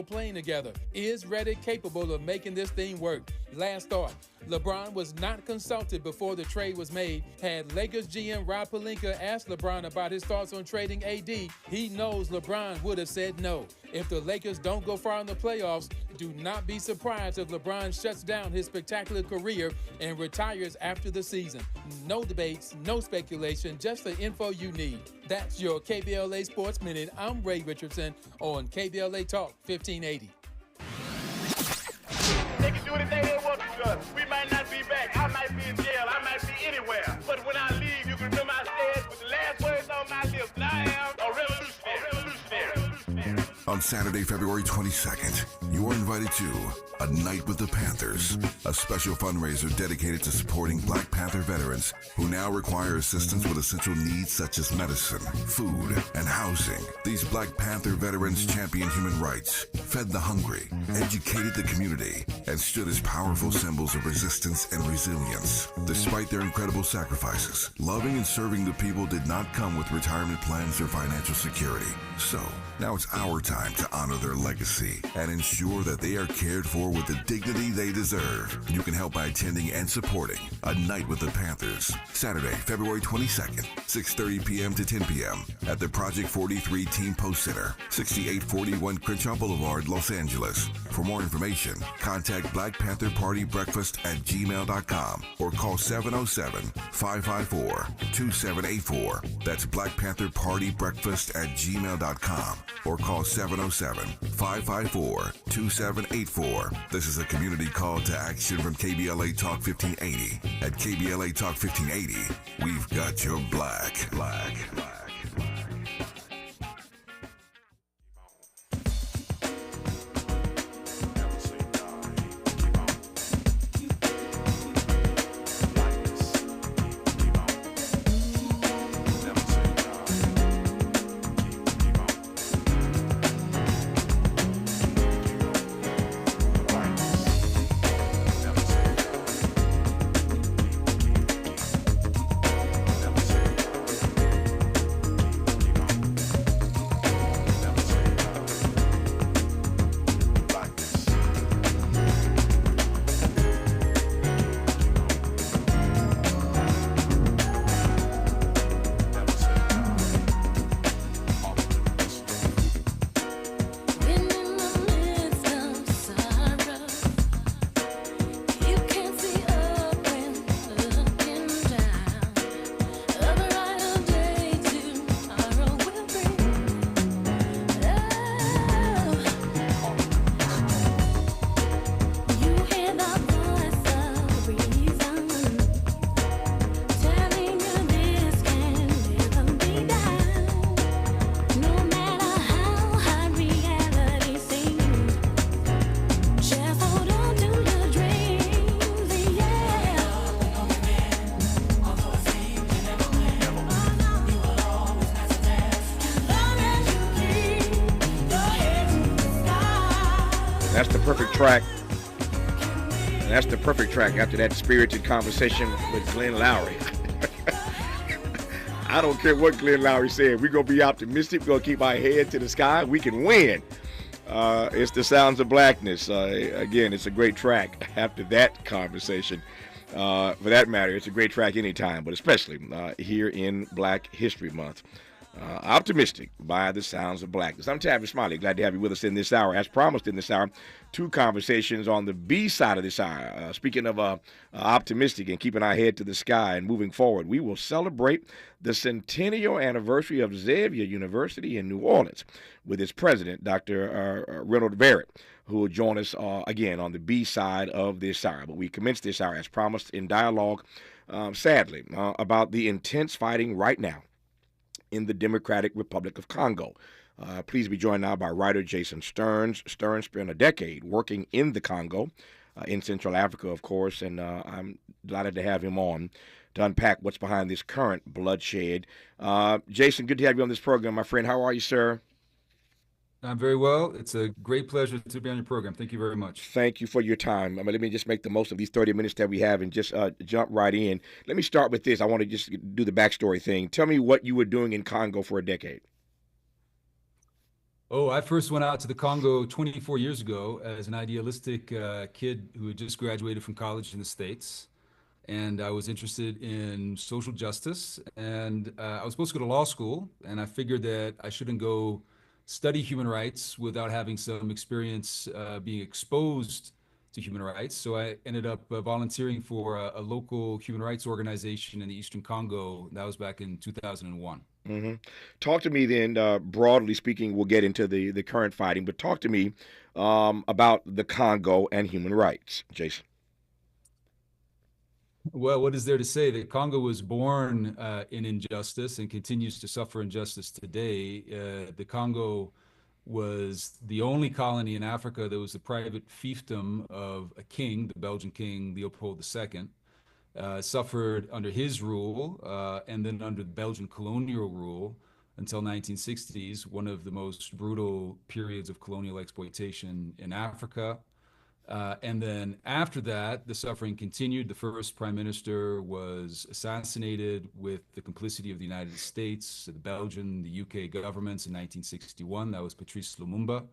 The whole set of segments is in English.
playing together. Is Reddit capable of making this thing work? Last thought. LeBron was not consulted before the trade was made. Had Lakers GM Rob Pelinka asked LeBron about his thoughts on trading AD, he knows LeBron would have said no. If the Lakers don't go far in the playoffs, do not be surprised if LeBron shuts down his spectacular career and retires after the season. No debates, no speculation, just the info you need. That's your KBLA Sports Minute. I'm Ray Richardson on KBLA Talk 1580. They can do anything they want to us. We might not be back. I might be in jail. I might be anywhere. But when I leave, you can remember I said with the last words on my lips, I am a revolutionary. On Saturday, February 22nd, you are invited to A Night with the Panthers, a special fundraiser dedicated to supporting Black Panther veterans who now require assistance with essential needs such as medicine, food, and housing. These Black Panther veterans championed human rights, fed the hungry, educated the community, and stood as powerful symbols of resistance and resilience. Despite their incredible sacrifices, loving and serving the people did not come with retirement plans or financial security. So, now it's our time to honor their legacy and ensure that they are cared for with the dignity they deserve. You can help by attending and supporting A Night with the Panthers, Saturday, February 22nd, 6:30 p.m. to 10 p.m. at the Project 43 Team Post Center, 6841 Crenshaw Boulevard, Los Angeles. For more information, contact Black Panther Party Breakfast at gmail.com or call 707-554-2784. That's Black Panther Party Breakfast at gmail.com or call 707-554-2784. This is a community call to action from KBLA Talk 1580. At KBLA Talk 1580, we've got your black. That's the perfect track. And that's the perfect track after that spirited conversation with Glenn Lowry. I don't care what Glenn Lowry said. We're going to be optimistic. We're going to keep our head to the sky. We can win. It's the Sounds of Blackness. Again, it's a great track after that conversation. For that matter, it's a great track anytime, but especially here in Black History Month. Optimistic by the Sounds of Blackness. I'm Tavis, Smiley. Glad to have you with us in this hour. As promised in this hour, two conversations on the B side of this hour. Speaking of optimistic and keeping our head to the sky and moving forward, we will celebrate the centennial anniversary of Xavier University in New Orleans with its president, Dr. Reynolds Barrett, who will join us again on the B side of this hour. But we commence this hour, as promised, in dialogue, sadly, about the intense fighting right now in the Democratic Republic of Congo. Please be joined now by writer Jason Stearns. Stearns spent a decade working in the Congo, in Central Africa, of course, and I'm delighted to have him on to unpack what's behind this current bloodshed. Jason, good to have you on this program, my friend. How are you, sir? I'm very well. It's a great pleasure to be on your program. Thank you very much. Thank you for your time. Let me just make the most of these 30 minutes that we have and just jump right in. Let me start with this. I want to just do the backstory thing. Tell me what you were doing in Congo for a decade. Oh, I first went out to the Congo 24 years ago as an idealistic kid who had just graduated from college in the States. And I was interested in social justice. And I was supposed to go to law school, and I figured that I shouldn't go study human rights without having some experience being exposed to human rights. So I ended up volunteering for a local human rights organization in the Eastern Congo. That was back in 2001. Hmm. Talk to me then, broadly speaking, we'll get into the current fighting, but talk to me about the Congo and human rights, Jason. Well, what is there to say? That Congo was born in injustice and continues to suffer injustice today. The Congo was the only colony in Africa that was the private fiefdom of a king, the Belgian king Leopold II. Suffered under his rule and then under the Belgian colonial rule until 1960s, one of the most brutal periods of colonial exploitation in Africa. And then after that, the suffering continued. The first prime minister was assassinated with the complicity of the United States, the Belgian, the UK governments in 1961. That was Patrice Lumumba,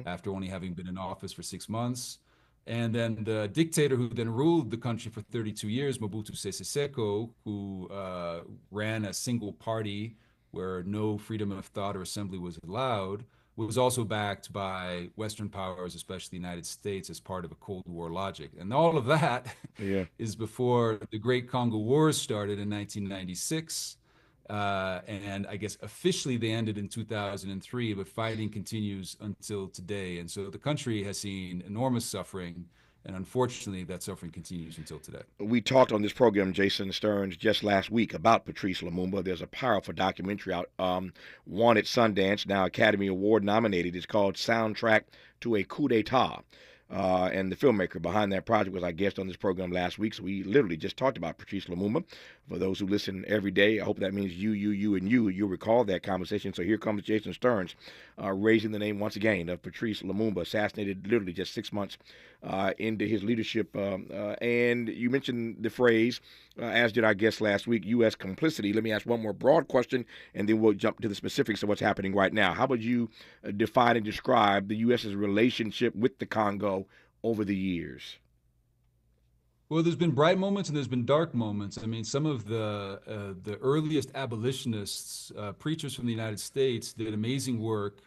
after only having been in office for 6 months. And then the dictator who then ruled the country for 32 years, Mobutu Sese Seko, who ran a single party where no freedom of thought or assembly was allowed, was also backed by Western powers, especially the United States, as part of a Cold War logic. And all of that is before the Great Congo Wars started in 1996. And I guess officially they ended in 2003, but fighting continues until today. And so the country has seen enormous suffering. And unfortunately, that suffering continues until today. We talked on this program, Jason Stearns, just last week about Patrice Lumumba. There's a powerful documentary out, won at Sundance, now Academy Award nominated. It's called Soundtrack to a Coup d'etat. And the filmmaker behind that project was our guest on this program last week. So we literally just talked about Patrice Lumumba. For those who listen every day, I hope that means you, and you. You'll recall that conversation. So here comes Jason Stearns, raising the name once again of Patrice Lumumba, assassinated literally just 6 months into his leadership. And you mentioned the phrase, as did our guest last week, U.S. complicity. Let me ask one more broad question, and then we'll jump to the specifics of what's happening right now. How would you define and describe the U.S.'s relationship with the Congo over the years? Well, there's been bright moments and there's been dark moments. I mean, some of the earliest abolitionists, preachers from the United States, did amazing work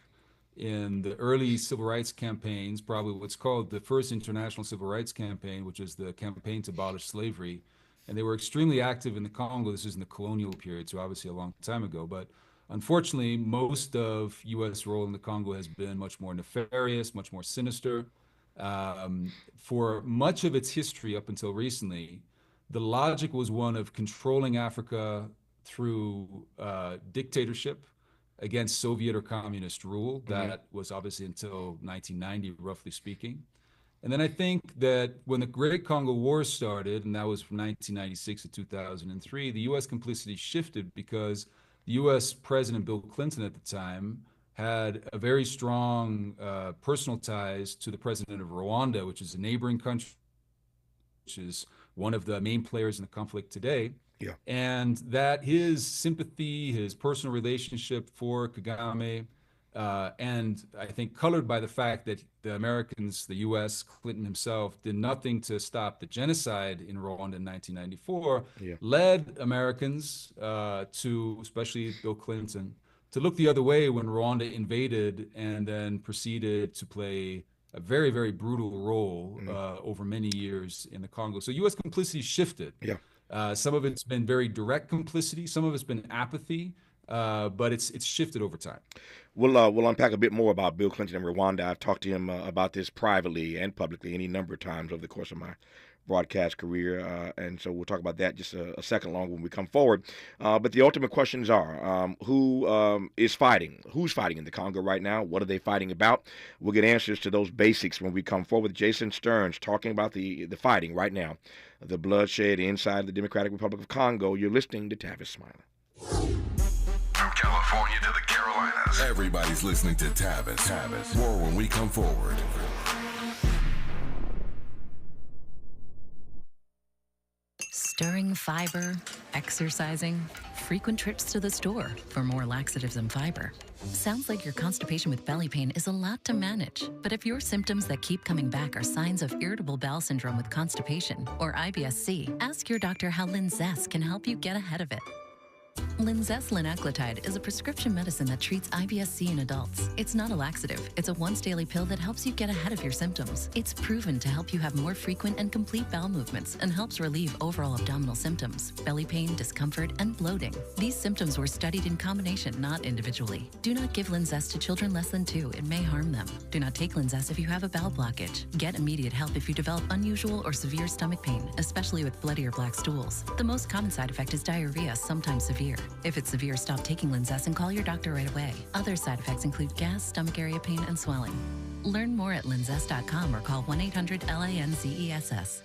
in the early civil rights campaigns, probably what's called the first international civil rights campaign, which is the campaign to abolish slavery. And they were extremely active in the Congo. This is in the colonial period, so obviously a long time ago. But unfortunately, most of U.S. role in the Congo has been much more nefarious, much more sinister. For much of its history up until recently, the logic was one of controlling Africa through dictatorship against Soviet or communist rule. That was obviously until 1990, roughly speaking. And then I think that when the Great Congo War started, and that was from 1996 to 2003, the U.S. complicity shifted because the U.S. President Bill Clinton at the time had a very strong personal ties to the president of Rwanda, which is a neighboring country, which is one of the main players in the conflict today. Yeah. And that his sympathy, his personal relationship for Kagame, and I think colored by the fact that the Americans, the U.S., Clinton himself, did nothing to stop the genocide in Rwanda in 1994, led Americans to, especially Bill Clinton, to look the other way when Rwanda invaded and then proceeded to play a very, very brutal role over many years in the Congo. So U.S. complicity shifted. Some of it's been very direct complicity. Some of it's been apathy, but it's shifted over time. We'll unpack a bit more about Bill Clinton and Rwanda. I've talked to him about this privately and publicly any number of times over the course of my broadcast career, and so we'll talk about that just a second long when we come forward. But the ultimate questions are, who is fighting? Who's fighting in the Congo right now? What are they fighting about? We'll get answers to those basics when we come forward. Jason Stearns talking about the fighting right now, the bloodshed inside the Democratic Republic of Congo. You're listening to Tavis Smiley. From California to the Carolinas, everybody's listening to Tavis. More when we come forward. Stirring fiber, exercising, frequent trips to the store for more laxatives and fiber. Sounds like your constipation with belly pain is a lot to manage. But if your symptoms that keep coming back are signs of irritable bowel syndrome with constipation or IBS-C, ask your doctor how Linzess can help you get ahead of it. Linzess linaclotide is a prescription medicine that treats IBS-C in adults. It's not a laxative. It's a once-daily pill that helps you get ahead of your symptoms. It's proven to help you have more frequent and complete bowel movements and helps relieve overall abdominal symptoms, belly pain, discomfort, and bloating. These symptoms were studied in combination, not individually. Do not give Linzess to children less than 2. It may harm them. Do not take Linzess if you have a bowel blockage. Get immediate help if you develop unusual or severe stomach pain, especially with bloody or black stools. The most common side effect is diarrhea, sometimes severe. If it's severe, stop taking Linzess and call your doctor right away. Other side effects include gas, stomach area pain, and swelling. Learn more at linzess.com or call 1-800-LANZESS.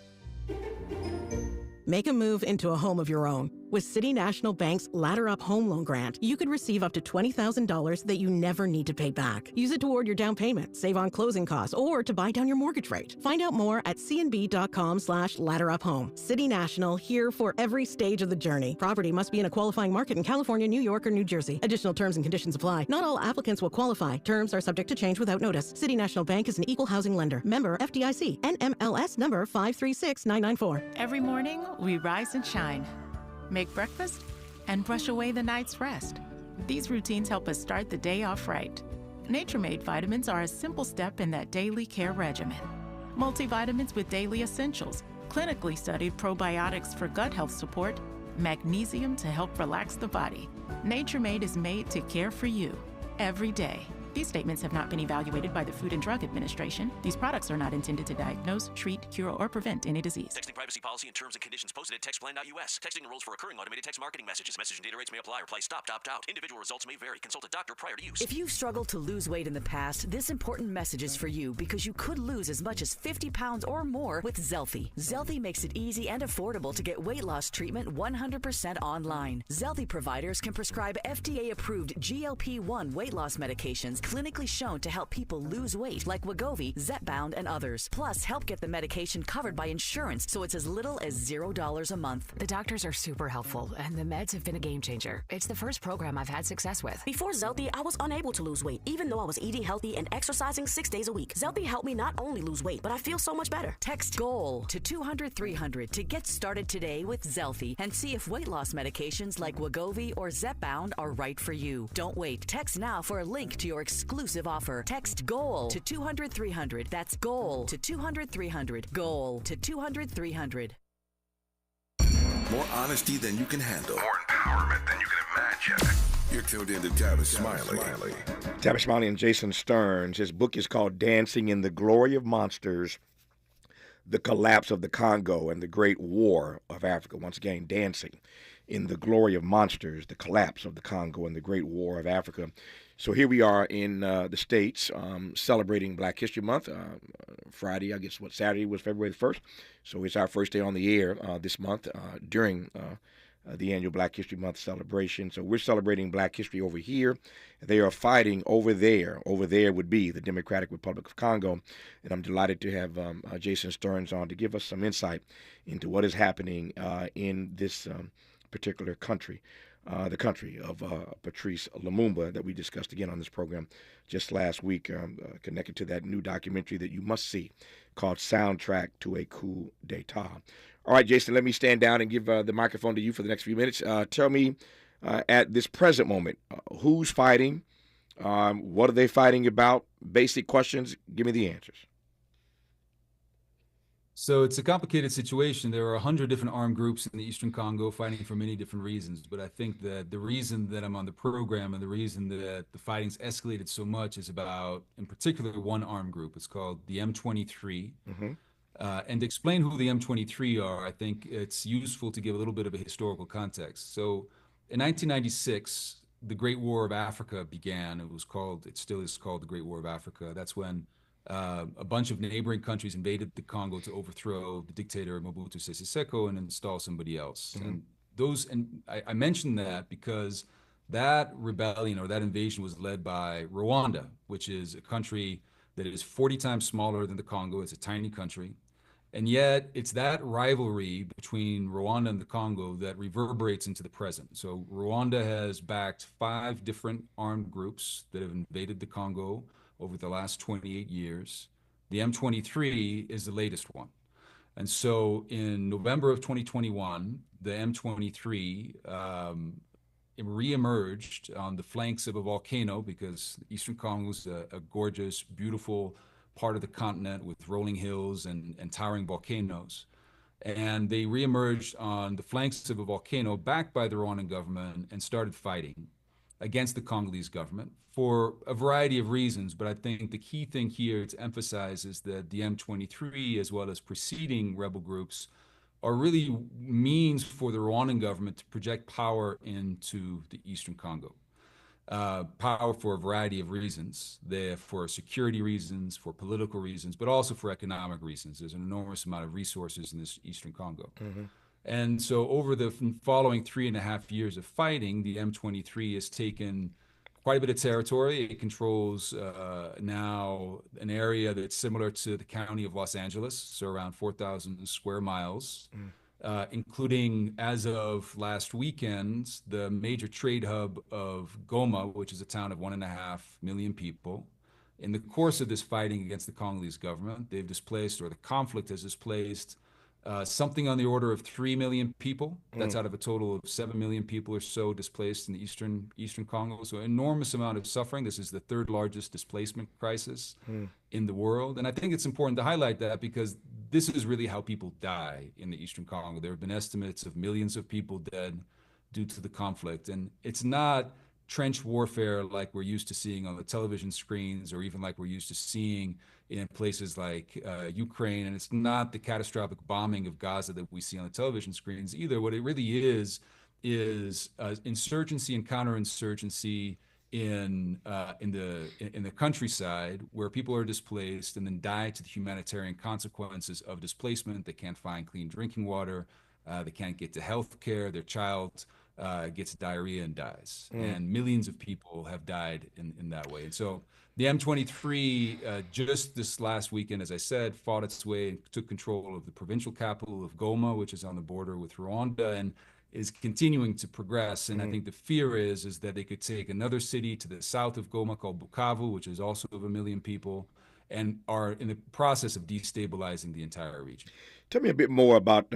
Make a move into a home of your own. With City National Bank's Ladder Up Home Loan Grant, you could receive up to $20,000 that you never need to pay back. Use it toward your down payment, save on closing costs, or to buy down your mortgage rate. Find out more at cnb.com/ladderuphome. City National, here for every stage of the journey. Property must be in a qualifying market in California, New York, or New Jersey. Additional terms and conditions apply. Not all applicants will qualify. Terms are subject to change without notice. City National Bank is an equal housing lender. Member FDIC. NMLS number 536994. Every morning, we rise and shine. Make breakfast, and brush away the night's rest. These routines help us start the day off right. Nature-Made vitamins are a simple step in that daily care regimen. Multivitamins with daily essentials, clinically studied probiotics for gut health support, magnesium to help relax the body. Nature-Made is made to care for you every day. These statements have not been evaluated by the Food and Drug Administration. These products are not intended to diagnose, treat, cure, or prevent any disease. Texting privacy policy and terms and conditions posted at textplan.us. Texting enrolls for recurring automated text marketing messages. Message and data rates may apply. Reply stop, opt out. Individual results may vary. Consult a doctor prior to use. If you've struggled to lose weight in the past, this important message is for you because you could lose as much as 50 pounds or more with Zelfie. Zelfie makes it easy and affordable to get weight loss treatment 100% online. Zelfie providers can prescribe FDA-approved GLP-1 weight loss medications clinically shown to help people lose weight, like Wegovy, Zepbound, and others. Plus, help get the medication covered by insurance, so it's as little as $0 a month. The doctors are super helpful, and the meds have been a game changer. It's the first program I've had success with. Before Zelfie, I was unable to lose weight, even though I was eating healthy and exercising 6 days a week. Zelfie helped me not only lose weight, but I feel so much better. Text GOAL to 200-300 to get started today with Zelfie and see if weight loss medications like Wegovy or Zepbound are right for you. Don't wait. Text now for a link to your exclusive offer. Text GOAL to 200-300. That's GOAL to 200-300. GOAL to 200-300. More honesty than you can handle. More empowerment than you can imagine. You're tuned in to Tavis Smiley. Tavis Smiley and Jason Stearns. His book is called Dancing in the Glory of Monsters, The Collapse of the Congo and the Great War of Africa. Once again, Dancing in the Glory of Monsters, The Collapse of the Congo and the Great War of Africa. So here we are in the States celebrating Black History Month. Friday, I guess Saturday was February the 1st. So it's our first day on the air this month during the annual Black History Month celebration. So we're celebrating Black history over here. They are fighting over there. Over there would be the Democratic Republic of Congo. And I'm delighted to have Jason Stearns on to give us some insight into what is happening in this particular country. The country of Patrice Lumumba that we discussed again on this program just last week, connected to that new documentary that you must see called Soundtrack to a Coup d'etat. All right, Jason, let me stand down and give the microphone to you for the next few minutes. Tell me at this present moment, who's fighting? What are they fighting about? Basic questions. Give me the answers. So it's a complicated situation. There are 100 different armed groups in the Eastern Congo fighting for many different reasons. But I think that the reason that I'm on the program and the reason that the fighting's escalated so much is about, in particular, one armed group. It's called the M23. Mm-hmm. And to explain who the M23 are, I think it's useful to give a little bit of a historical context. So in 1996, the Great War of Africa began. It still is called the Great War of Africa. That's when a bunch of neighboring countries invaded the Congo to overthrow the dictator Mobutu Sese Seko and install somebody else. Mm-hmm. And I mentioned that because that rebellion or that invasion was led by Rwanda, which is a country that is 40 times smaller than the Congo. It's a tiny country. And yet it's that rivalry between Rwanda and the Congo that reverberates into the present. So Rwanda has backed 5 different armed groups that have invaded the Congo over the last 28 years. The M23 is the latest one. And so in November of 2021, the M23 reemerged on the flanks of a volcano, because Eastern Congo is a gorgeous, beautiful part of the continent with rolling hills and towering volcanoes. And they reemerged on the flanks of a volcano backed by the Rwandan government and started fighting against the Congolese government for a variety of reasons. But I think the key thing here to emphasize is that the M23, as well as preceding rebel groups, are really means for the Rwandan government to project power into the Eastern Congo. Power for a variety of reasons. For security reasons, for political reasons, but also for economic reasons. There's an enormous amount of resources in this Eastern Congo. And so over the following 3.5 years of fighting, the M23 has taken quite a bit of territory. It controls now an area that's similar to the county of Los Angeles, so around 4,000 square miles. Including, as of last weekend, the major trade hub of Goma, which is a town of 1.5 million people. In the course of this fighting against the Congolese government, they've displaced, or the conflict has displaced, something on the order of 3 million people. That's out of a total of 7 million people or so displaced in the Eastern Congo. So enormous amount of suffering. This is the 3rd largest displacement crisis in the world. And I think it's important to highlight that, because this is really how people die in the Eastern Congo. There have been estimates of millions of people dead due to the conflict. And it's not trench warfare like we're used to seeing on the television screens, or even like we're used to seeing in places like Ukraine. And it's not the catastrophic bombing of Gaza that we see on the television screens either. What it really is insurgency and counterinsurgency in the countryside, where people are displaced and then die to the humanitarian consequences of displacement. They can't find clean drinking water. They can't get to health care. Their child gets diarrhea and dies. And millions of people have died in that way. And so the M23, just this last weekend, as I said, fought its way and took control of the provincial capital of Goma, which is on the border with Rwanda, and is continuing to progress. And I think the fear is that they could take another city to the south of Goma called Bukavu, which is also of 1 million people, and are in the process of destabilizing the entire region. Tell me a bit more about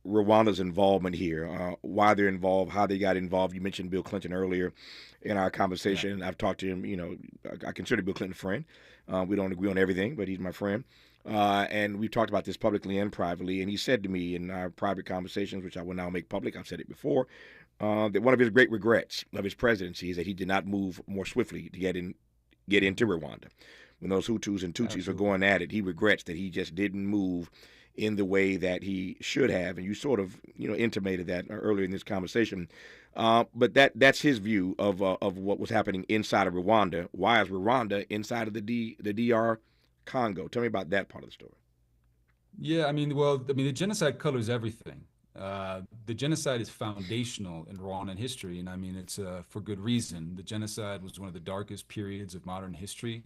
Rwanda's involvement here, why they're involved, how they got involved. You mentioned Bill Clinton earlier in our conversation. I've talked to him. I consider Bill Clinton a friend. We don't agree on everything, but he's my friend. And we've talked about this publicly and privately. And he said to me in our private conversations, which I will now make public, I've said it before, that one of his great regrets of his presidency is that he did not move more swiftly to get into Rwanda. When those Hutus and Tutsis were going at it, he regrets that he just didn't move in the way that he should have. And you sort of, intimated that earlier in this conversation. But that's his view of what was happening inside of Rwanda. Why is Rwanda inside of the DR Congo? Tell me about that part of the story. Yeah, the genocide colors everything. The genocide is foundational in Rwandan history, and it's for good reason. The genocide was one of the darkest periods of modern history.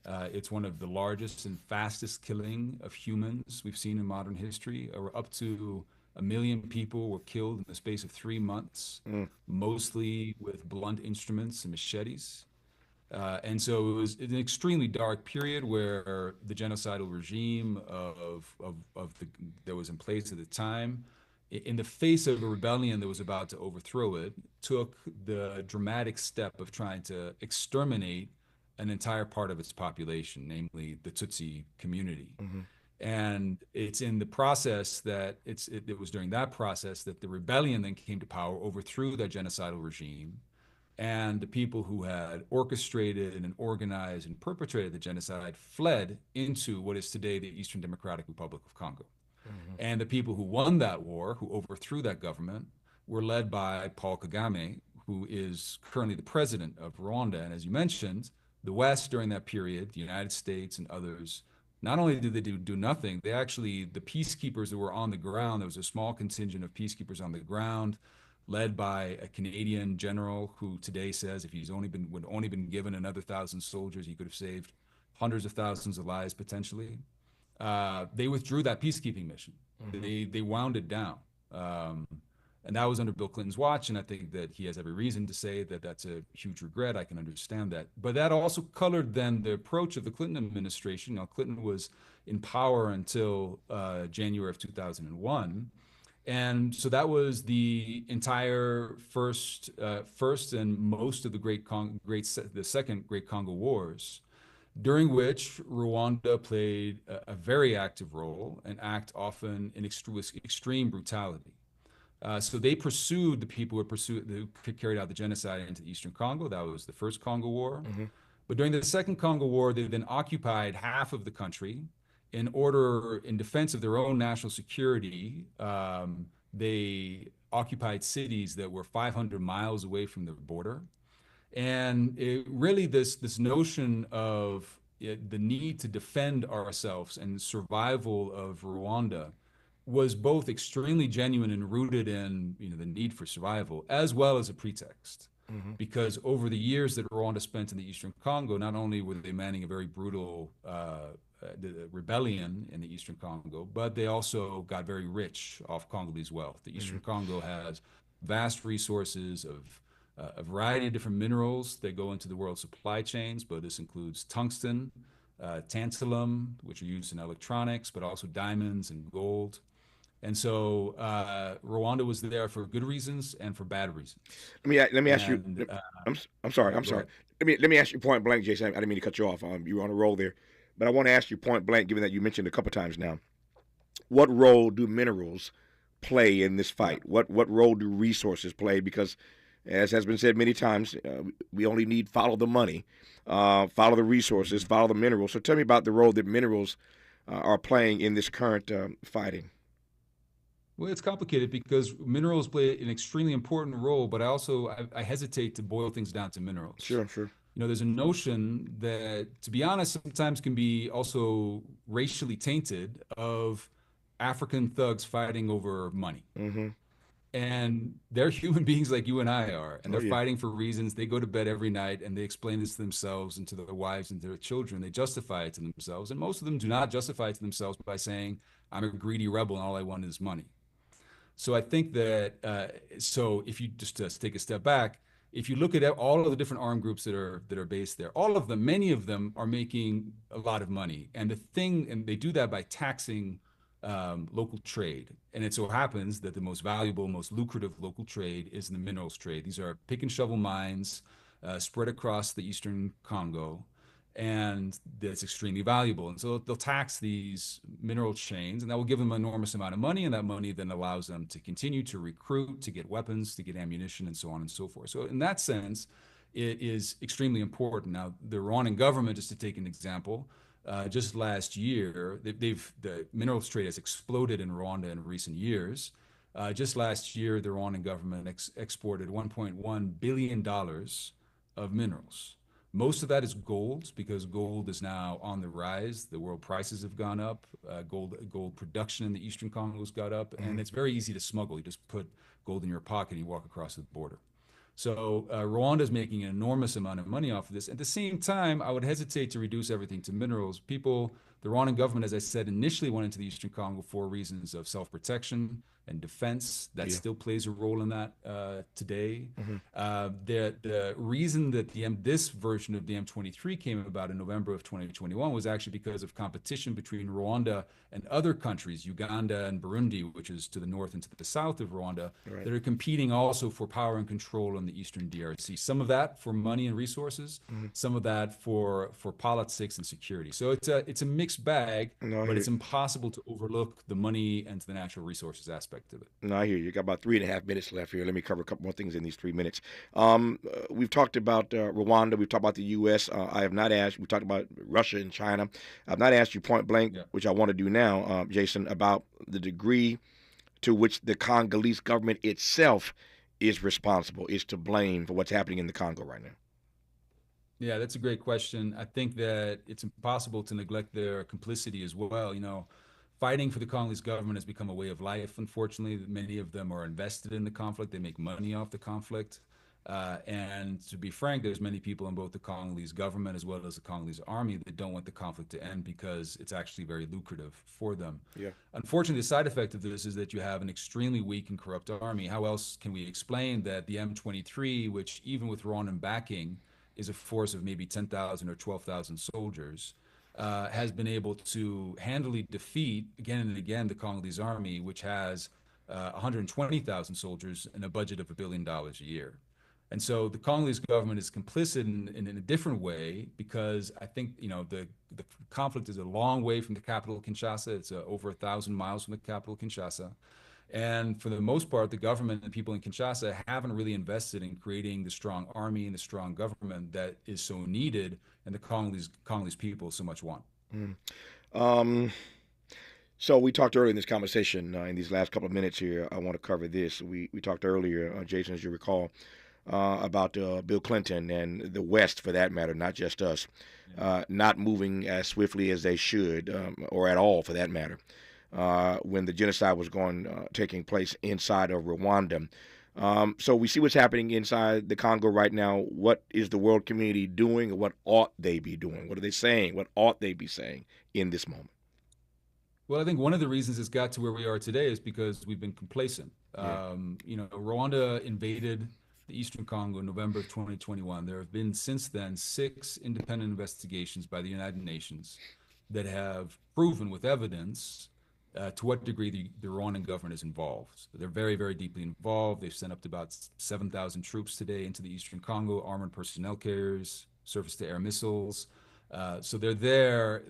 It's one of the largest and fastest killing of humans we've seen in modern history. Up to 1 million people were killed in the space of 3 months, mostly with blunt instruments and machetes. And so it was an extremely dark period where the genocidal regime that was in place at the time, in the face of a rebellion that was about to overthrow it, took the dramatic step of trying to exterminate an entire part of its population, namely the Tutsi community. And it's in the process that it was during that process that the rebellion then came to power, overthrew that genocidal regime, and the people who had orchestrated and organized and perpetrated the genocide fled into what is today the Eastern Democratic Republic of Congo. And the people who won that war, who overthrew that government, were led by Paul Kagame, who is currently the president of Rwanda. And as you mentioned, the West during that period, the United States and others, not only did they do nothing, the peacekeepers that were on the ground, there was a small contingent of peacekeepers on the ground, led by a Canadian general who today says if he's only been given another 1,000 soldiers, he could have saved hundreds of thousands of lives potentially. they withdrew that peacekeeping mission. They wound it down. And that was under Bill Clinton's watch, and I think that he has every reason to say that that's a huge regret. I can understand that. But that also colored then the approach of the Clinton administration. Now, Clinton was in power until January of 2001. And so that was the entire first and most of the the second Great Congo Wars, during which Rwanda played a very active role and act often in extreme brutality. So they pursued the people who carried out the genocide into the Eastern Congo. That was the first Congo War. But during the second Congo War, they then occupied half of the country in defense of their own national security. They occupied cities that were 500 miles away from the border. And really this notion of the need to defend ourselves and survival of Rwanda was both extremely genuine and rooted in the need for survival, as well as a pretext. Because over the years that Rwanda spent in the Eastern Congo, not only were they manning a very brutal rebellion in the Eastern Congo, but they also got very rich off Congolese wealth. The Eastern Congo has vast resources of a variety of different minerals that go into the world supply chains, but this includes tungsten, tantalum, which are used in electronics, but also diamonds and gold. And so Rwanda was there for good reasons and for bad reasons. Let me ask you. I'm sorry. Let me ask you point blank, Jason. I didn't mean to cut you off. You were on a roll there, but I want to ask you point blank, given that you mentioned a couple times now. What role do minerals play in this fight? What role do resources play? Because, as has been said many times, we only need follow the money, follow the resources, follow the minerals. So tell me about the role that minerals are playing in this current fighting. Well, it's complicated because minerals play an extremely important role, but I hesitate to boil things down to minerals. Sure. There's a notion that, to be honest, sometimes can be also racially tainted of African thugs fighting over money. And they're human beings like you and I are, and they're fighting for reasons. They go to bed every night and they explain this to themselves and to their wives and to their children. They justify it to themselves. And most of them do not justify it to themselves by saying, I'm a greedy rebel and all I want is money. So I think that, so if you just take a step back, if you look at all of the different armed groups that are based there, many of them are making a lot of money. And they do that by taxing local trade. And it so happens that the most valuable, most lucrative local trade is in the minerals trade. These are pick and shovel mines spread across the Eastern Congo. And that's extremely valuable. And so they'll tax these mineral chains, and that will give them an enormous amount of money, and that money then allows them to continue to recruit, to get weapons, to get ammunition, and so on and so forth. So in that sense, it is extremely important. Now, the Rwandan government, just to take an example, just last year, the minerals trade has exploded in Rwanda in recent years. Just last year, the Rwandan government exported $1.1 billion of minerals. Most of that is gold, because gold is now on the rise. The world prices have gone up. Gold production in the Eastern Congo has got up, and it's very easy to smuggle. You just put gold in your pocket and you walk across the border. So Rwanda is making an enormous amount of money off of this. At the same time, I would hesitate to reduce everything to minerals. The Rwandan government, as I said, initially went into the Eastern Congo for reasons of self-protection and defense. That still plays a role in that today. The reason that this version of the M23 came about in November of 2021 was actually because of competition between Rwanda and other countries, Uganda and Burundi, which is to the north and to the south of Rwanda, that are competing also for power and control in the Eastern DRC. Some of that for money and resources, some of that for politics and security. So it's a mixed bag, but it's impossible to overlook the money and the natural resources aspect of it. No, I hear you. Got about 3.5 minutes left here. Let me cover a couple more things in these 3 minutes. We've talked about Rwanda. We've talked about the U.S. I have not asked. We talked about Russia and China. I've not asked you point blank, which I want to do now, Jason, about the degree to which the Congolese government itself is responsible, is to blame for what's happening in the Congo right now. Yeah, that's a great question. I think that it's impossible to neglect their complicity as well. Fighting for the Congolese government has become a way of life, unfortunately. Many of them are invested in the conflict. They make money off the conflict. And to be frank, there's many people in both the Congolese government as well as the Congolese army that don't want the conflict to end because it's actually very lucrative for them. Yeah. Unfortunately, the side effect of this is that you have an extremely weak and corrupt army. How else can we explain that the M23, which even with Rwandan backing is a force of maybe 10,000 or 12,000 soldiers, has been able to handily defeat again and again the Congolese army, which has 120,000 soldiers and a budget of $1 billion a year. And so the Congolese government is complicit in a different way because I think, the conflict is a long way from the capital, Kinshasa. It's over 1,000 miles from the capital, Kinshasa. And for the most part, the government and people in Kinshasa haven't really invested in creating the strong army and the strong government that is so needed and the Congolese people so much want. So we talked earlier in this conversation, in these last couple of minutes here, I want to cover this. We talked earlier, Jason, as you recall, about Bill Clinton and the West, for that matter, not just us, not moving as swiftly as they should, or at all, for that matter, when the genocide was taking place inside of Rwanda. So we see what's happening inside the Congo right now. What is the world community doing, or what ought they be doing? What are they saying? What ought they be saying in this moment? Well, I think one of the reasons it's got to where we are today is because we've been complacent. Rwanda invaded the Eastern Congo in November of 2021. There have been since then 6 independent investigations by the United Nations that have proven with evidence to what degree the Rwandan government is involved. So they're very, very deeply involved. They've sent up to about 7,000 troops today into the Eastern Congo, armored personnel carriers, surface-to-air missiles. So they're there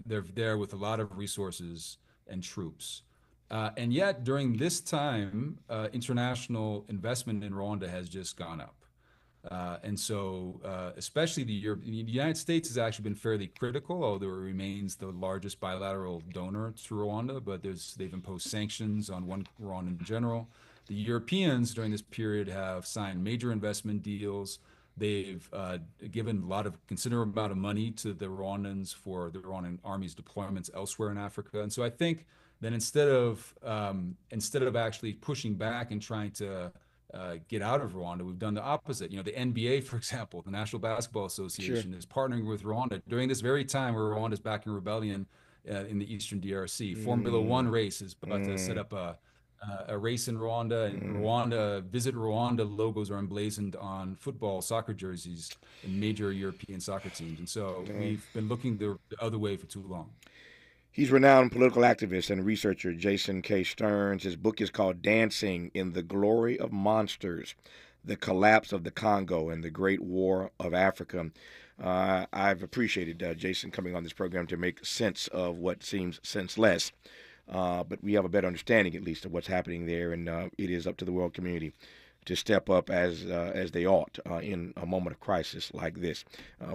with a lot of resources and troops. And yet, during this time, international investment in Rwanda has just gone up. And so, especially the United States has actually been fairly critical, although it remains the largest bilateral donor to Rwanda, but they've imposed sanctions on one Rwandan general. The Europeans during this period have signed major investment deals. They've given considerable amount of money to the Rwandans for the Rwandan army's deployments elsewhere in Africa. And so I think that instead of actually pushing back and trying to get out of Rwanda, we've done the opposite. The NBA, for example, the National Basketball Association, is partnering with Rwanda during this very time where Rwanda is backing rebellion in the Eastern DRC. Formula One race is about to set up a race in Rwanda, and Visit Rwanda logos are emblazoned on soccer jerseys in major European soccer teams. And so we've been looking the other way for too long. He's renowned political activist and researcher Jason K. Stearns. His book is called Dancing in the Glory of Monsters, The Collapse of the Congo and the Great War of Africa. I've appreciated Jason coming on this program to make sense of what seems senseless. But we have a better understanding, at least, of what's happening there, and it is up to the world community to step up as they ought in a moment of crisis like this.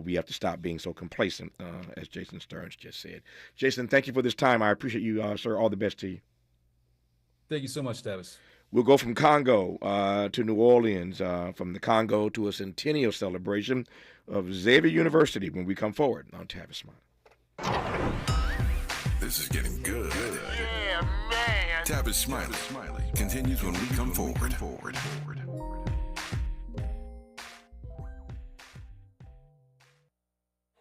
We have to stop being so complacent, as Jason Stearns just said. Jason, thank you for this time. I appreciate you, sir. All the best to you. Thank you so much, Tavis. We'll go from Congo to New Orleans, from the Congo to a centennial celebration of Xavier University when we come forward on Tavis Smiley. This is getting good. Yeah, man. Tavis Smiley continues when we come forward.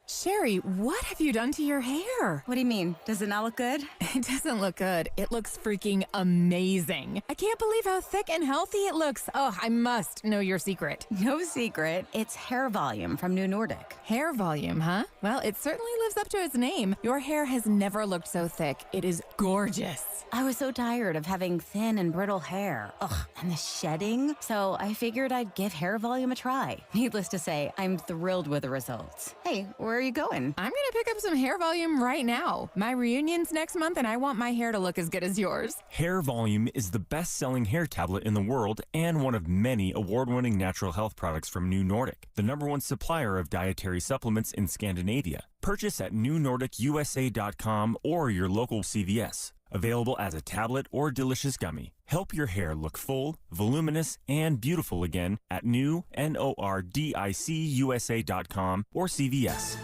Sherry, what have you done to your hair? What do you mean? Does it not look good? It doesn't look good. It looks freaking amazing. I can't believe how thick and healthy it looks. Oh, I must know your secret. No secret. It's hair volume from New Nordic. Hair volume, huh? Well, it certainly lives up to its name. Your hair has never looked so thick. It is gorgeous. I was so tired of having thin and brittle hair. Ugh, and the shedding. So I figured I'd give hair volume a try. Needless to say, I'm thrilled with the results. Hey, where are you going? I'm gonna pick up some hair volume right now. My reunion's next month and I want my hair to look as good as yours. Hair Volume is the best-selling hair tablet in the world and one of many award-winning natural health products from New Nordic, the #1 supplier of dietary supplements in Scandinavia. Purchase at newnordicusa.com or your local CVS. Available as a tablet or delicious gummy. Help your hair look full, voluminous, and beautiful again at nordicUSA.com or CVS.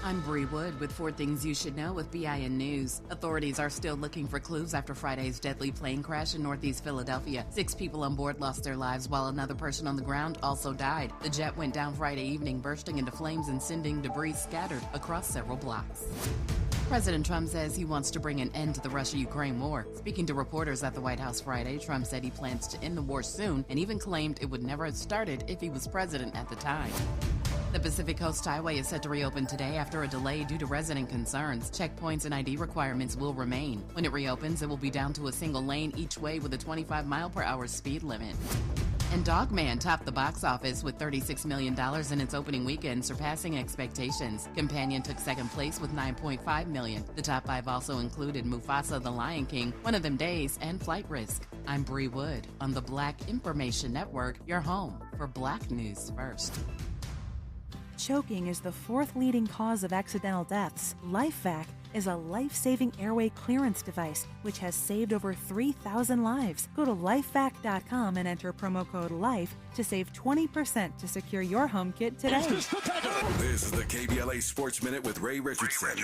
I'm Bree Wood with 4 Things You Should Know with BIN News. Authorities are still looking for clues after Friday's deadly plane crash in northeast Philadelphia. 6 people on board lost their lives while another person on the ground also died. The jet went down Friday evening, bursting into flames and sending debris scattered across several blocks. President Trump says he wants to bring an end to the Russia-Ukraine war. Speaking to reporters at the White House Friday, Trump said he plans to end the war soon and even claimed it would never have started if he was president at the time. The Pacific Coast Highway is set to reopen today after a delay due to resident concerns. Checkpoints and ID requirements will remain. When it reopens, it will be down to a single lane each way with a 25-mile-per-hour speed limit. And Dogman topped the box office with $36 million in its opening weekend, surpassing expectations. Companion took second place with $9.5 million. The top 5 also included Mufasa the Lion King, One of Them Days, and Flight Risk. I'm Bree Wood on the Black Information Network, your home for Black News First. Choking is the 4th leading cause of accidental deaths. LifeVac is a life-saving airway clearance device which has saved over 3,000 lives. Go to lifevac.com and enter promo code LIFE to save 20% to secure your home kit today. This is the KBLA Sports Minute with Ray Richardson.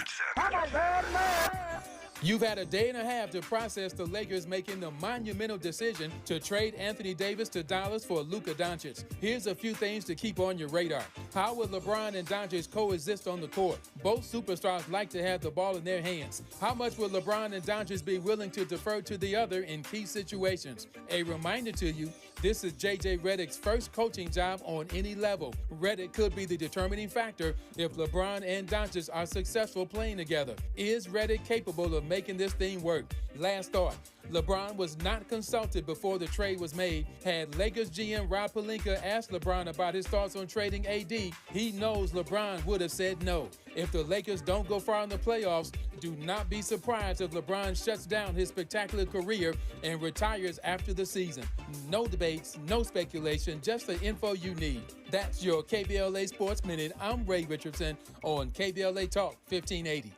You've had a day and a half to process the Lakers making the monumental decision to trade Anthony Davis to Dallas for Luka Doncic. Here's a few things to keep on your radar. How will LeBron and Doncic coexist on the court? Both superstars like to have the ball in their hands. How much will LeBron and Doncic be willing to defer to the other in key situations? A reminder to you, this is J.J. Redick's first coaching job on any level. Redick could be the determining factor if LeBron and Doncic are successful playing together. Is Redick capable of making this thing work? Last thought, LeBron was not consulted before the trade was made. Had Lakers GM Rob Pelinka asked LeBron about his thoughts on trading AD, he knows LeBron would have said no. If the Lakers don't go far in the playoffs, do not be surprised if LeBron shuts down his spectacular career and retires after the season. No debates, no speculation, just the info you need. That's your KBLA Sports Minute. I'm Ray Richardson on KBLA Talk 1580.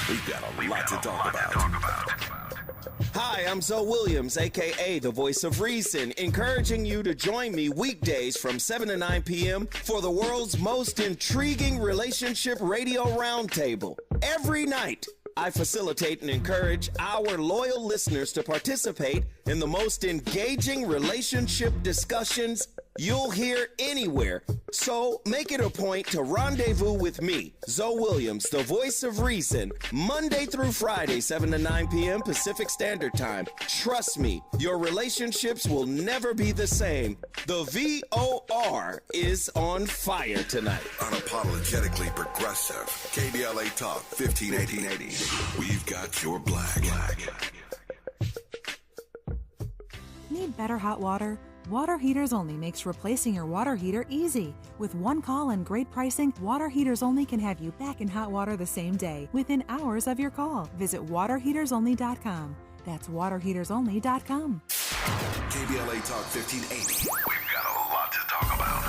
We've got a lot to talk about. Hi, I'm Zoe Williams, a.k.a. the voice of reason, encouraging you to join me weekdays from 7 to 9 p.m. for the world's most intriguing relationship radio roundtable. Every night, I facilitate and encourage our loyal listeners to participate in the most engaging relationship discussions you'll hear anywhere. So make it a point to rendezvous with me, Zoe Williams, the voice of reason, Monday through Friday, 7 to 9 p.m. Pacific Standard Time. Trust me, your relationships will never be the same. The VOR is on fire tonight. Unapologetically progressive. KBLA Talk 1580. We've got your black. Need better hot water? Water Heaters Only makes replacing your water heater easy. With one call and great pricing, Water Heaters Only can have you back in hot water the same day, within hours of your call. Visit waterheatersonly.com. That's waterheatersonly.com. KBLA Talk 1580. We've got a lot to talk about.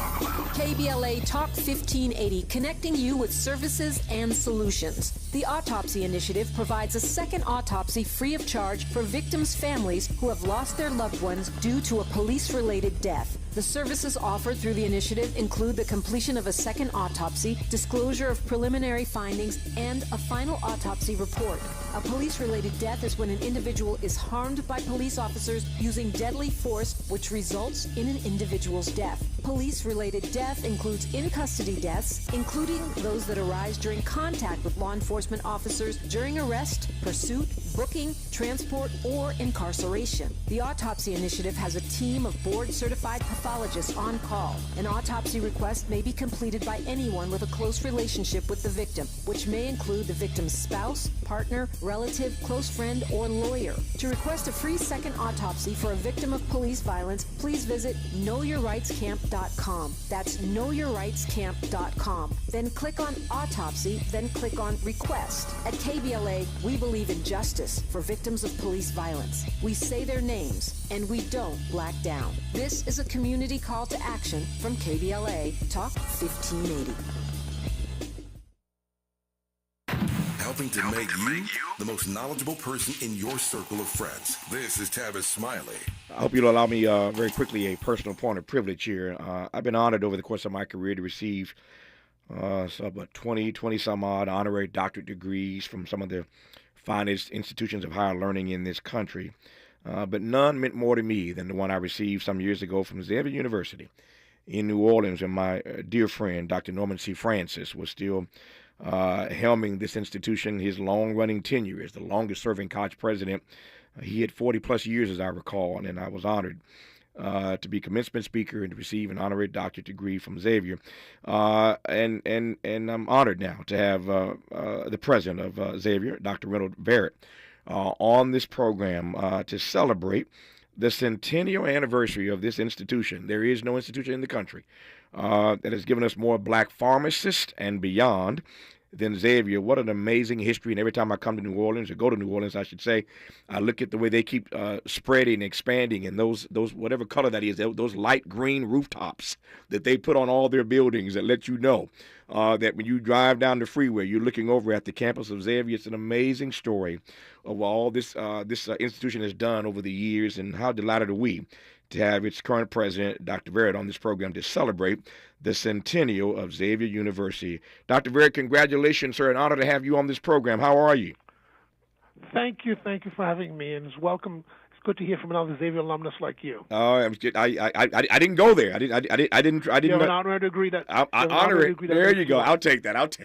KBLA Talk 1580, connecting you with services and solutions. The Autopsy Initiative provides a second autopsy free of charge for victims' families who have lost their loved ones due to a police-related death. The services offered through the initiative include the completion of a second autopsy, disclosure of preliminary findings, and a final autopsy report. A police-related death is when an individual is harmed by police officers using deadly force, which results in an individual's death. Police-related death includes in-custody deaths, including those that arise during contact with law enforcement officers during arrest, pursuit, booking, transport, or incarceration. The Autopsy Initiative has a team of board-certified pathologists on call. An autopsy request may be completed by anyone with a close relationship with the victim, which may include the victim's spouse, partner, relative, close friend, or lawyer. To request a free second autopsy for a victim of police violence, please visit knowyourrightscamp.com. That's knowyourrightscamp.com. Then click on Autopsy, then click on Request. At KBLA, we believe in justice for victims of police violence. We say their names, and we don't black down. This is a community call to action from KBLA Talk 1580. Helping to make you the most knowledgeable person in your circle of friends. This is Tavis Smiley. I hope you'll allow me very quickly a personal point of privilege here. I've been honored over the course of my career to receive So about 20 some odd honorary doctorate degrees from some of the finest institutions of higher learning in this country. But none meant more to me than the one I received some years ago from Xavier University in New Orleans, when my dear friend, Dr. Norman C. Francis, was still helming this institution. His long-running tenure as the longest-serving college president, he had 40-plus years, as I recall, and I was honored to be commencement speaker and to receive an honorary doctorate degree from Xavier. And I'm honored now to have the president of Xavier, Dr. Reynold Barrett, on this program to celebrate the centennial anniversary of this institution. There is no institution in the country that has given us more black pharmacists and beyond than Xavier. What an amazing history. And every time I come to New Orleans, or go to New Orleans, I should say, I look at the way they keep spreading, expanding, and those whatever color that is, those light green rooftops that they put on all their buildings that let you know that when you drive down the freeway, you're looking over at the campus of Xavier. It's an amazing story of all this institution has done over the years, and how delighted are we to have its current president, Dr. Barrett, on this program to celebrate the centennial of Xavier University. Dr. Barrett, congratulations, sir. An honor to have you on this program. How are you? Thank you for having me, and it's welcome. It's good to hear from another Xavier alumnus like you. I didn't go there. I didn't. You have an honorary degree that. Honor it. There you go. I'll take that.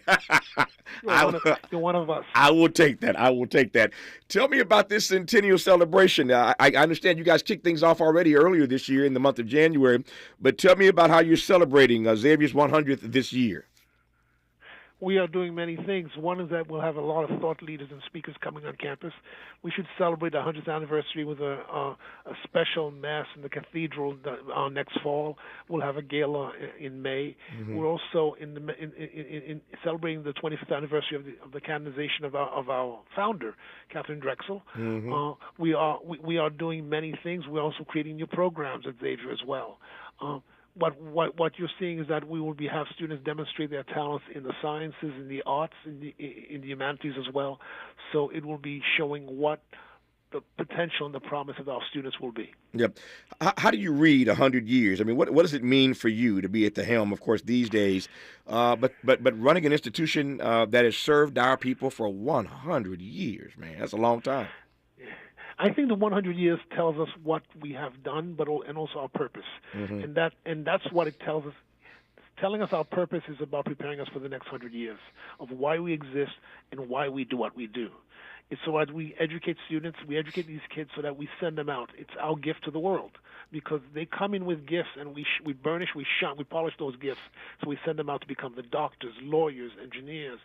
You're one of us. I will take that. Tell me about this centennial celebration. I understand you guys kicked things off already earlier this year in the month of January, but tell me about how you're celebrating Xavier's 100th this year. We are doing many things. One is that we'll have a lot of thought leaders and speakers coming on campus. We should celebrate the 100th anniversary with a special mass in the cathedral next fall. We'll have a gala in May. Mm-hmm. We're also in celebrating the 25th anniversary of the canonization of our founder, Catherine Drexel. Mm-hmm. We are doing many things. We're also creating new programs at Xavier as well. What you're seeing is that we will have students demonstrate their talents in the sciences, in the arts, in the humanities as well. So it will be showing what the potential and the promise of our students will be. Yep. How do you read 100 years? I mean, what does it mean for you to be at the helm, of course, these days, but running an institution that has served our people for 100 years, man? That's a long time. I think the 100 years tells us what we have done, and also our purpose, mm-hmm. and that's what it tells us. Telling us our purpose is about preparing us for the next 100 years of why we exist and why we do what we do. It's so as we educate students, we educate these kids so that we send them out. It's our gift to the world, because they come in with gifts, and we burnish, we shine, we polish those gifts. So we send them out to become the doctors, lawyers, engineers,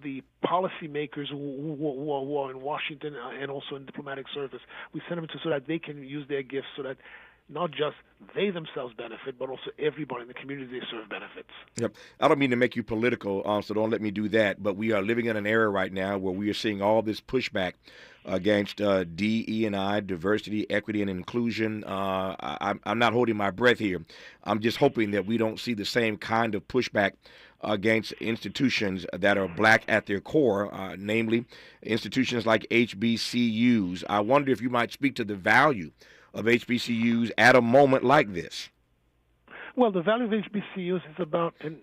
the policymakers who are in Washington and also in diplomatic service. We send them so that they can use their gifts so that not just they themselves benefit, but also everybody in the community they serve benefits. Yep. I don't mean to make you political, so don't let me do that, but we are living in an era right now where we are seeing all this pushback against DE&I, diversity, equity, and inclusion. I'm not holding my breath here. I'm just hoping that we don't see the same kind of pushback against institutions that are black at their core, namely institutions like HBCUs. I wonder if you might speak to the value of HBCUs at a moment like this. Well, the value of HBCUs is about, in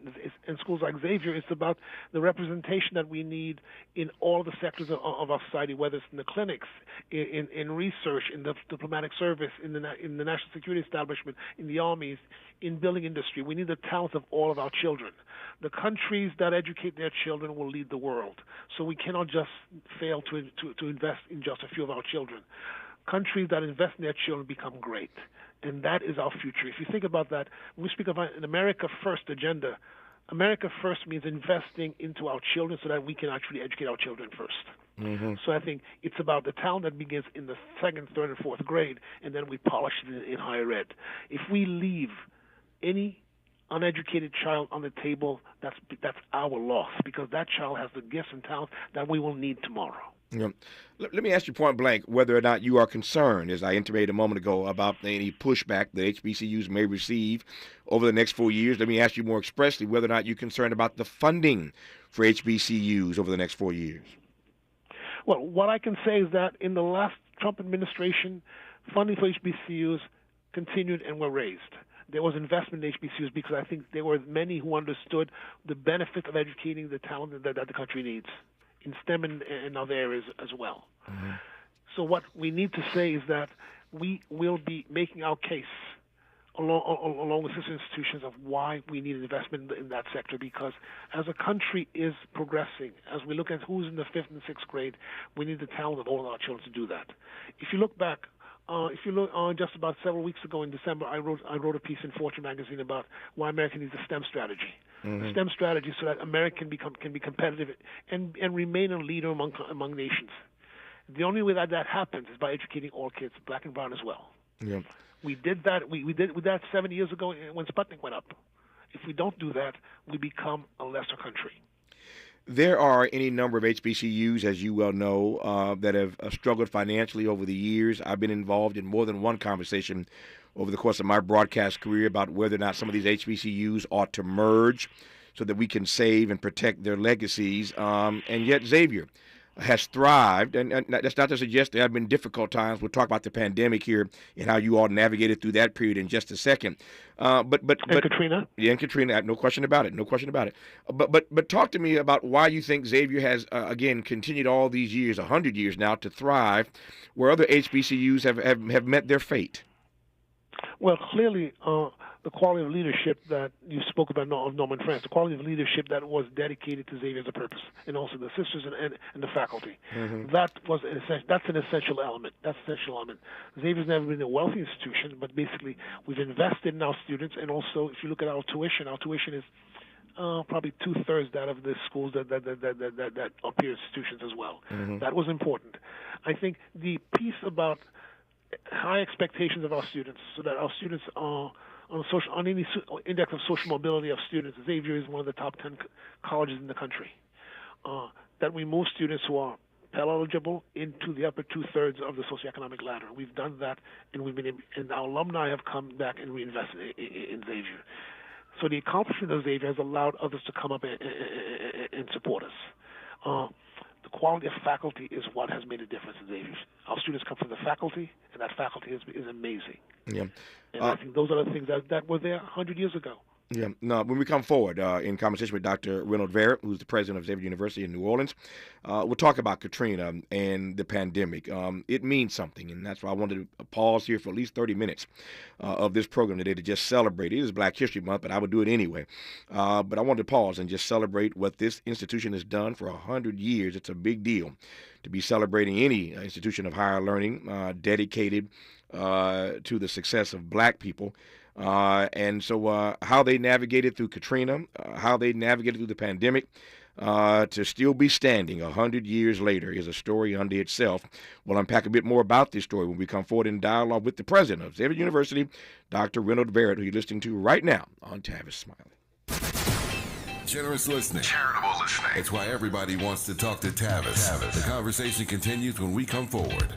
schools like Xavier, it's about the representation that we need in all the sectors of our society, whether it's in the clinics, in research, in the diplomatic service, in the national security establishment, in the armies, in building industry. We need the talents of all of our children. The countries that educate their children will lead the world. So we cannot just fail to invest in just a few of our children. Countries that invest in their children become great. And that is our future. If you think about that, when we speak about an America First agenda, America First means investing into our children so that we can actually educate our children first. Mm-hmm. So I think it's about the talent that begins in the second, third, and fourth grade, and then we polish it in higher ed. If we leave any uneducated child on the table, that's our loss, because that child has the gifts and talents that we will need tomorrow. Yeah. Let me ask you point blank whether or not you are concerned, as I intimated a moment ago, about any pushback that HBCUs may receive over the next 4 years. Let me ask you more expressly whether or not you're concerned about the funding for HBCUs over the next 4 years. Well, what I can say is that in the last Trump administration, funding for HBCUs continued and were raised. there was investment in HBCUs because I think there were many who understood the benefit of educating the talent that the country needs in STEM and other areas as well. Mm-hmm. So what we need to say is that we will be making our case along with sister institutions of why we need investment in that sector, because as a country is progressing, as we look at who's in the 5th and 6th grade, we need the talent of all of our children to do that. If you look back, just about several weeks ago in December, I wrote a piece in Fortune magazine about why America needs a STEM strategy. Mm-hmm. A STEM strategy so that America can be competitive and remain a leader among nations. The only way that happens is by educating all kids, black and brown as well. Yeah. We did that. We did that 70 years ago when Sputnik went up. If we don't do that, we become a lesser country. There are any number of HBCUs, as you well know, that have struggled financially over the years. I've been involved in more than one conversation over the course of my broadcast career about whether or not some of these HBCUs ought to merge so that we can save and protect their legacies. And yet Xavier has thrived, and that's not to suggest there have been difficult times. We'll talk about the pandemic here and how you all navigated through that period in just a second. But Katrina? Yeah, and Katrina, no question about it. But talk to me about why you think Xavier has, again, continued all these years, 100 years now, to thrive, where other HBCUs have met their fate. Well, clearly, the quality of leadership that you spoke about of Norman France, the quality of leadership that was dedicated to Xavier as a purpose, and also the sisters and the faculty. Mm-hmm. That's an essential element. Xavier's never been a wealthy institution, but basically we've invested in our students, and also if you look at our tuition is probably 2/3 that of the schools that are peer institutions as well. Mm-hmm. That was important. I think the piece about high expectations of our students, so that our students are on any index of social mobility of students, Xavier is one of the top 10 colleges in the country. That we move students who are Pell eligible into the upper 2/3 of the socioeconomic ladder. We've done that, and our alumni have come back and reinvested in Xavier. So the accomplishment of Xavier has allowed others to come up and support us. The quality of faculty is what has made a difference in Xavier. Our students come from the faculty, and that faculty is amazing. Yeah. And I think those are the things that were there 100 years ago. Yeah. No, when we come forward in conversation with Dr. Reynolds Verrett, who's the president of Xavier University in New Orleans, we'll talk about Katrina and the pandemic. It means something, and that's why I wanted to pause here for at least 30 minutes of this program today to just celebrate. It is Black History Month, but I would do it anyway. But I wanted to pause and just celebrate what this institution has done for 100 years. It's a big deal to be celebrating any institution of higher learning dedicated to the success of Black people. And so how they navigated through Katrina, how they navigated through the pandemic, to still be standing 100 years later is a story unto itself. We'll unpack a bit more about this story when we come forward in dialogue with the president of Xavier University, Dr. Reynolds Verrett, who you're listening to right now on Tavis Smiley. Generous listening. Charitable listening. It's why everybody wants to talk to Tavis. The conversation continues when we come forward.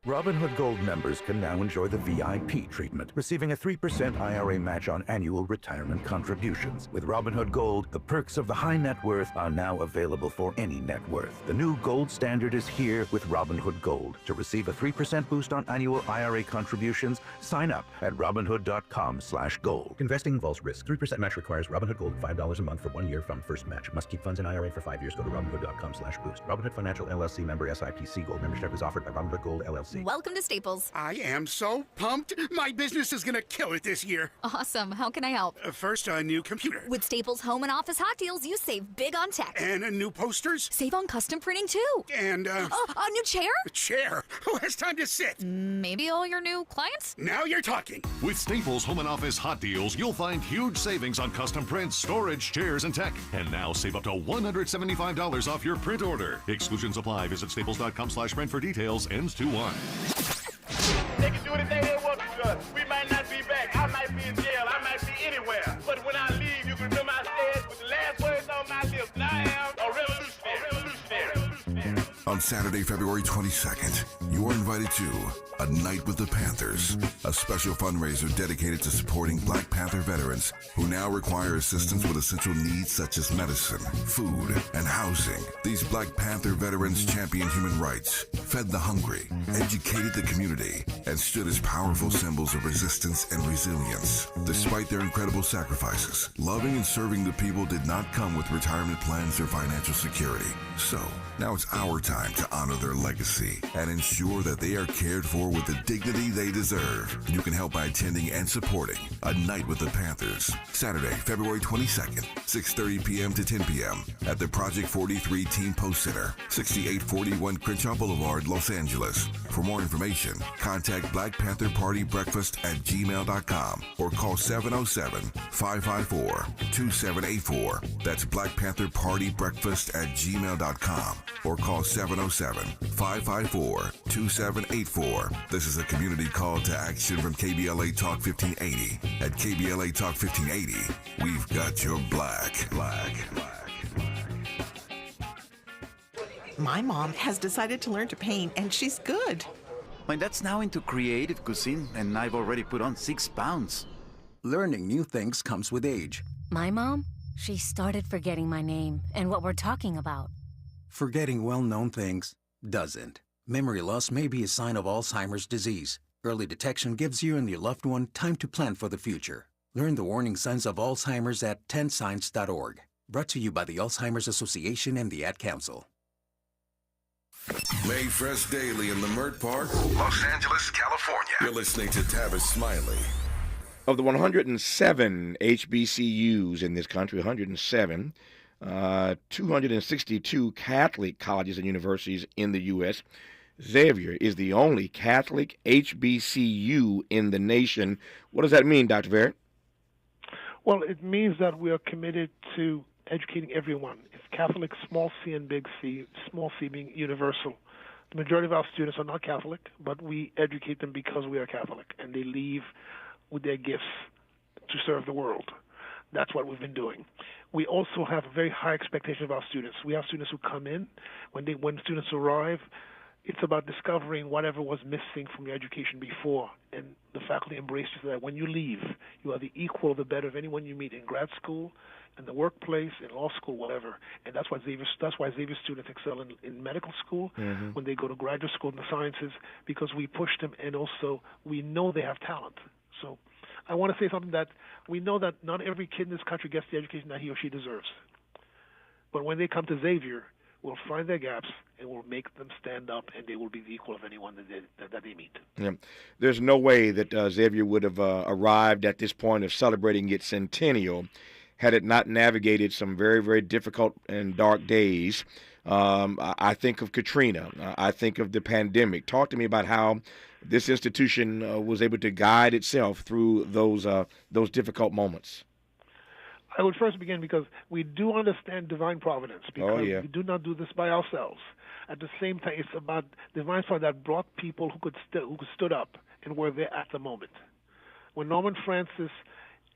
Robinhood Gold members can now enjoy the VIP treatment, receiving a 3% IRA match on annual retirement contributions. With Robinhood Gold, the perks of the high net worth are now available for any net worth. The new gold standard is here with Robinhood Gold. To receive a 3% boost on annual IRA contributions, sign up at Robinhood.com/gold. Investing involves risk. 3% match requires Robinhood Gold $5 a month for 1 year from first match. Must keep funds in IRA for 5 years. Go to Robinhood.com/boost. Robinhood Financial LLC member SIPC. Gold membership is offered by Robinhood Gold LLC. Welcome to Staples. I am so pumped. My business is going to kill it this year. Awesome. How can I help? First, a new computer. With Staples Home and Office Hot Deals, you save big on tech. And new posters. Save on custom printing, too. And, a new chair? A chair? Who has time to sit? Maybe all your new clients? Now you're talking. With Staples Home and Office Hot Deals, you'll find huge savings on custom prints, storage, chairs, and tech. And now save up to $175 off your print order. Exclusions apply. Visit staples.com/print for details. Ends 2/1. They can do anything they want to us. We might not be back. I might be in jail. I might be anywhere. But when I leave, you can remember I said with the last words on my lips, I am a revolutionary. On Saturday, February 22nd, you are invited to A Night with the Panthers, a special fundraiser dedicated to supporting Black Panther veterans who now require assistance with essential needs such as medicine, food, and housing. These Black Panther veterans championed human rights, fed the hungry, educated the community, and stood as powerful symbols of resistance and resilience. Despite their incredible sacrifices, loving and serving the people did not come with retirement plans or financial security. So, now it's our time to honor their legacy and ensure that they are cared for with the dignity they deserve. You can help by attending and supporting A Night with the Panthers, Saturday, February 22nd, 6:30 p.m. to 10 p.m. at the Project 43 Team Post Center, 6841 Crenshaw Boulevard, Los Angeles. For more information, contact Black Panther Party Breakfast at gmail.com or call 707-554-2784. That's Black Panther Party Breakfast at gmail.com or call 707-554-2784. This is a community call to action from KBLA Talk 1580. At KBLA Talk 1580, we've got your black. My mom has decided to learn to paint, and she's good. My dad's now into creative cuisine, and I've already put on 6 pounds. Learning new things comes with age. My mom, she started forgetting my name and what we're talking about. Forgetting well-known things doesn't. Memory loss may be a sign of Alzheimer's disease. Early detection gives you and your loved one time to plan for the future. Learn the warning signs of Alzheimer's at 10signs.org. Brought to you by the Alzheimer's Association and the Ad Council. May Fresh Daily in Leimert Park, Los Angeles, California. You're listening to Tavis Smiley. Of the 107 HBCUs in this country, 107, 262 Catholic colleges and universities in the U.S., Xavier is the only Catholic HBCU in the nation. What does that mean, Dr. Barrett? Well, it means that we are committed to educating everyone. It's Catholic, small c and big C, small c being universal. The majority of our students are not Catholic, but we educate them because we are Catholic, and they leave with their gifts to serve the world. That's what we've been doing. We also have a very high expectation of our students. We have students who come in. When students arrive, it's about discovering whatever was missing from your education before, and the faculty embrace you so that when you leave, you are the equal or the better of anyone you meet in grad school, in the workplace, in law school, whatever. And that's why Xavier students excel in medical school, when they go to graduate school in the sciences, because we push them, and also we know they have talent. So I want to say something that we know that not every kid in this country gets the education that he or she deserves. But when they come to Xavier, we'll find their gaps and we'll make them stand up, and they will be the equal of anyone that they meet. Yeah. There's no way that Xavier would have arrived at this point of celebrating its centennial had it not navigated some very, very difficult and dark days. I think of Katrina. I think of the pandemic. Talk to me about how this institution was able to guide itself through those difficult moments. I would first begin because we do understand divine providence, because we do not do this by ourselves. At the same time, it's about divine providence that brought people who stood up and were there at the moment. When Norman Francis,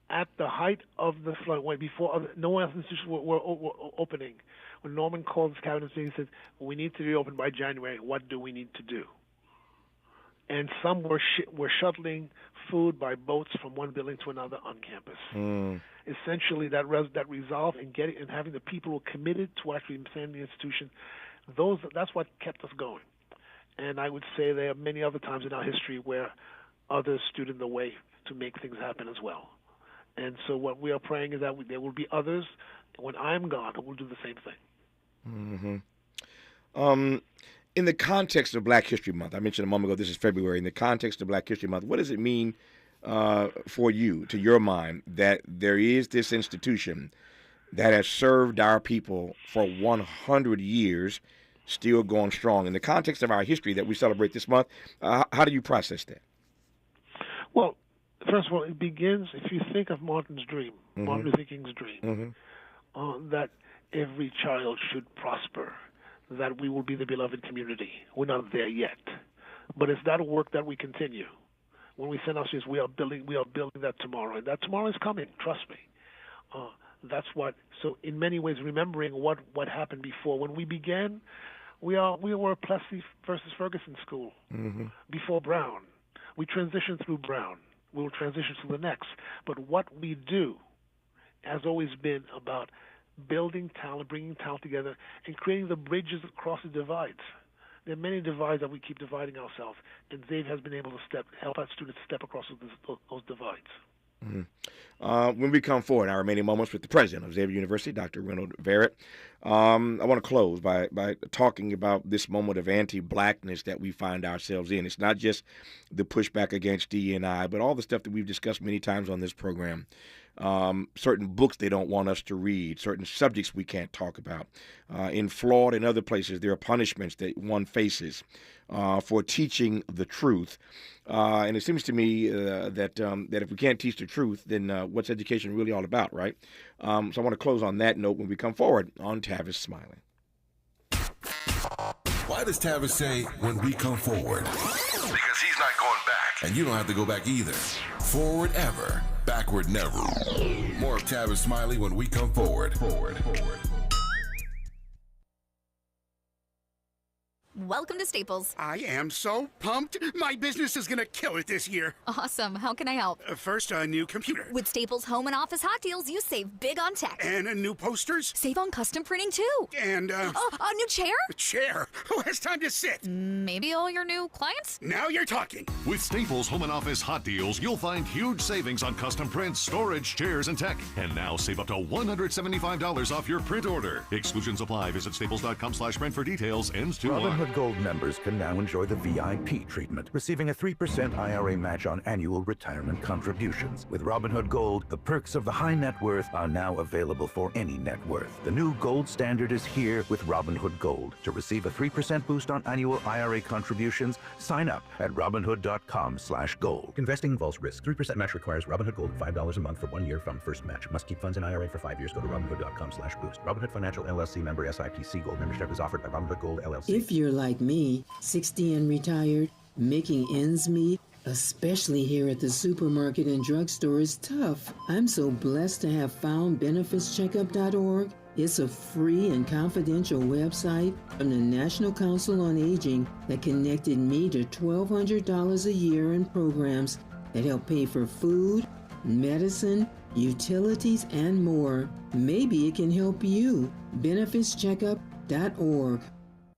at the height of the flood, before no other institutions were opening, when Norman called his cabinet meeting and said, "We need to reopen by January. What do we need to do?" And some were shuttling food by boats from one building to another on campus. Essentially, that resolve and having the people who are committed to actually expanding the institution, that's what kept us going. And I would say there are many other times in our history where others stood in the way to make things happen as well. And so what we are praying is that there will be others, and when I'm gone, who will do the same thing. In the context of Black History Month, I mentioned a moment ago, this is February. In the context of Black History Month, what does it mean for you, to your mind, that there is this institution that has served our people for 100 years, still going strong? In the context of our history that we celebrate this month, how do you process that? Well, first of all, it begins, if you think of Martin Luther King's dream, that every child should prosper, that we will be the beloved community. We're not there yet, but it's that work that we continue. When we send our students, we are building that tomorrow, and that tomorrow is coming. Trust me. That's what. So in many ways, remembering what happened before. When we began We were Plessy versus Ferguson school before Brown. We transitioned through Brown. We will transition to the next. But what we do has always been about building talent, bringing talent together, and creating the bridges across the divides. There are many divides that we keep dividing ourselves, and Xavier has been able to help our students step across those divides. When we come forward, our remaining moments with the president of Xavier University, Dr. Reynold Verrett, I want to close by talking about this moment of anti-blackness that we find ourselves in. It's not just the pushback against D&I, but all the stuff that we've discussed many times on this program. Certain books they don't want us to read, certain subjects we can't talk about. In Florida and other places, there are punishments that one faces for teaching the truth. And it seems to me that if we can't teach the truth, then what's education really all about, right? So I want to close on that note when we come forward on Tavis Smiley. Why does Tavis say when we come forward? Because he's not going back. And you don't have to go back either. Forward ever, backward never. More of Tavis Smiley when we come forward. Welcome to Staples. I am so pumped. My business is going to kill it this year. Awesome. How can I help? First, a new computer. With Staples Home and Office Hot Deals, you save big on tech. And new posters. Save on custom printing, too. And, a new chair? A chair? Who has time to sit? Maybe all your new clients? Now you're talking. With Staples Home and Office Hot Deals, you'll find huge savings on custom prints, storage, chairs, and tech. And now save up to $175 off your print order. Exclusions apply. Visit staples.com/print for details. Ends 2/1. Robinhood Gold members can now enjoy the VIP treatment, receiving a 3% IRA match on annual retirement contributions. With Robinhood Gold, the perks of the high net worth are now available for any net worth. The new gold standard is here with Robinhood Gold. To receive a 3% boost on annual IRA contributions, sign up at robinhood.com/gold. Investing involves risk. 3% match requires Robinhood Gold $5 a month for 1 year from first match. Must keep funds in IRA for 5 years. Go to robinhood.com/boost. Robinhood Financial LLC member SIPC. Gold membership is offered by Robinhood Gold LLC. If you're like me, 60 and retired, making ends meet, especially here at the supermarket and drugstore, is tough. I'm so blessed to have found benefitscheckup.org. It's a free and confidential website from the National Council on Aging that connected me to $1,200 a year in programs that help pay for food, medicine, utilities, and more. Maybe it can help you. benefitscheckup.org.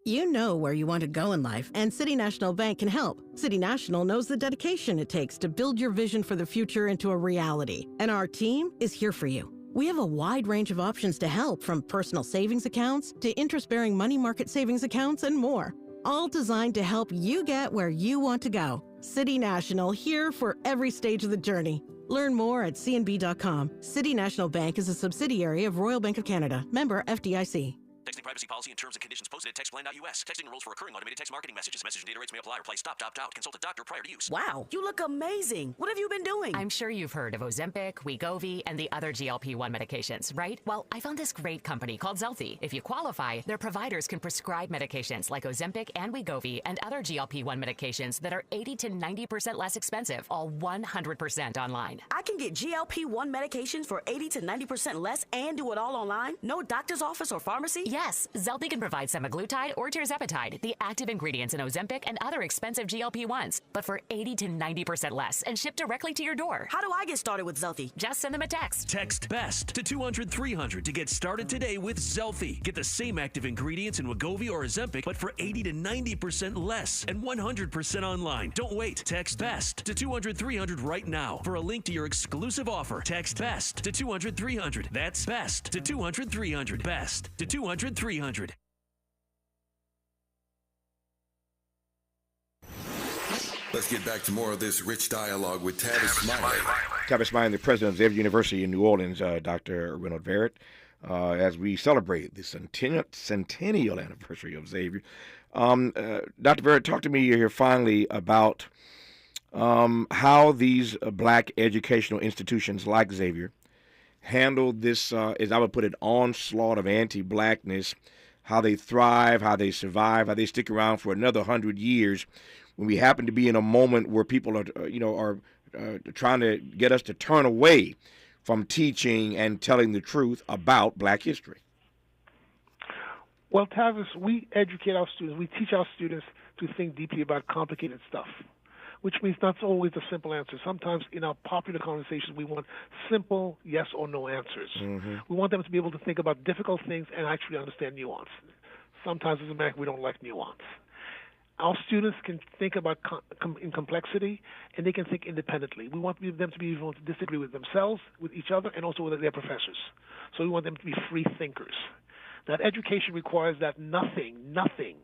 You know where you want to go in life, and City National Bank can help. City National knows the dedication it takes to build your vision for the future into a reality, and our team is here for you. We have a wide range of options to help, from personal savings accounts to interest-bearing money market savings accounts and more, all designed to help you get where you want to go. City National, here for every stage of the journey. Learn more at cnb.com. City National Bank is a subsidiary of Royal Bank of Canada, member FDIC. Texting privacy policy and terms and conditions posted at textplan.us. Texting rules for recurring automated text marketing messages. Message and data rates may apply. Reply stop, opt out. Consult a doctor prior to use. Wow, you look amazing. What have you been doing? I'm sure you've heard of Ozempic, Wegovy, and the other GLP-1 medications, right? Well, I found this great company called Zelfie. If you qualify, their providers can prescribe medications like Ozempic and Wegovy and other GLP-1 medications that are 80 to 90% less expensive, all 100% online. I can get GLP-1 medications for 80 to 90% less and do it all online? No doctor's office or pharmacy? Yes, Zelfie can provide semaglutide or tirzepatide, the active ingredients in Ozempic and other expensive GLP-1s, but for 80 to 90% less and shipped directly to your door. How do I get started with Zelfie? Just send them a text. Text BEST to 200-300 to get started today with Zelfie. Get the same active ingredients in Wegovy or Ozempic, but for 80 to 90% less and 100% online. Don't wait. Text BEST to 200-300 right now for a link to your exclusive offer. Text BEST to 200-300. That's BEST to 200-300. BEST to 200-300. Let's get back to more of this rich dialogue with Tavis Smiley. Tavis Smiley, the president of Xavier University in New Orleans, Dr. Reynold Verrett, as we celebrate the centennial anniversary of Xavier. Dr. Verrett, talk to me here finally about how these black educational institutions like Xavier handled this, as I would put it, onslaught of anti-blackness, how they thrive, how they survive, how they stick around for another 100 years when we happen to be in a moment where people are trying to get us to turn away from teaching and telling the truth about black history. Well, Tavis, we educate our students. We teach our students to think deeply about complicated stuff, which means not always a simple answer. Sometimes in our popular conversations, we want simple yes or no answers. We want them to be able to think about difficult things and actually understand nuance. Sometimes as Americans, we don't like nuance. Our students can think about in complexity, and they can think independently. We want them to be able to disagree with themselves, with each other, and also with their professors. So we want them to be free thinkers. That education requires that nothing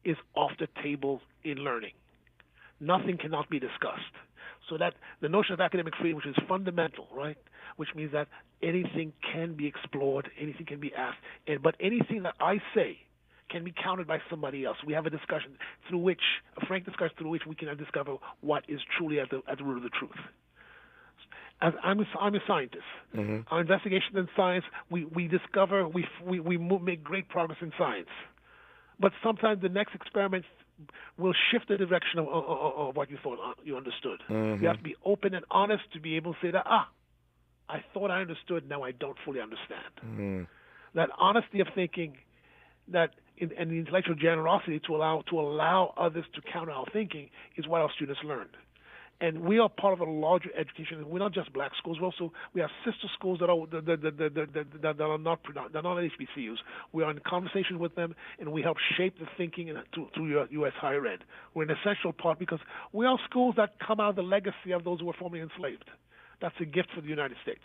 is off the table in learning. Nothing cannot be discussed. So that the notion of academic freedom, which is fundamental, right, which means that anything can be explored, anything can be asked, but anything that I say can be countered by somebody else. We have a discussion through which, a frank discussion through which we can discover what is truly at the root of the truth. As I'm a scientist. Our investigations in science, we discover, we make great progress in science. But sometimes the next experiment will shift the direction of what you thought you understood. You have to be open and honest to be able to say that, I thought I understood, now I don't fully understand. That honesty of thinking, and the intellectual generosity to allow others to counter our thinking is what our students learn. And we are part of a larger education. We're not just black schools. We have sister schools that are not HBCUs. We are in conversation with them, and we help shape the thinking through U.S. higher ed. We're an essential part because we are schools that come out of the legacy of those who were formerly enslaved. That's a gift for the United States.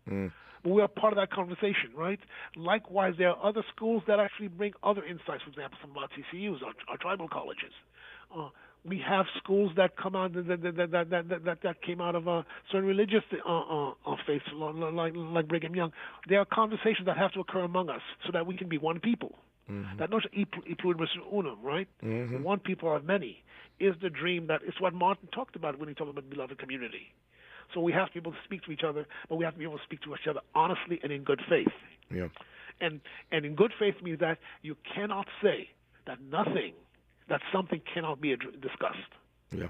But we are part of that conversation, right? Likewise, there are other schools that actually bring other insights. For example, some of our TCUs, our tribal colleges. We have schools that come out that came out of certain religious faiths, like Brigham Young. There are conversations that have to occur among us so that we can be one people. That notion e pluribus unum, right? One people of many is the dream it's what Martin talked about when he talked about beloved community. So we have to be able to speak to each other, but we have to be able to speak to each other honestly and in good faith. Yeah. And in good faith means that you cannot say that something cannot be discussed. Yeah.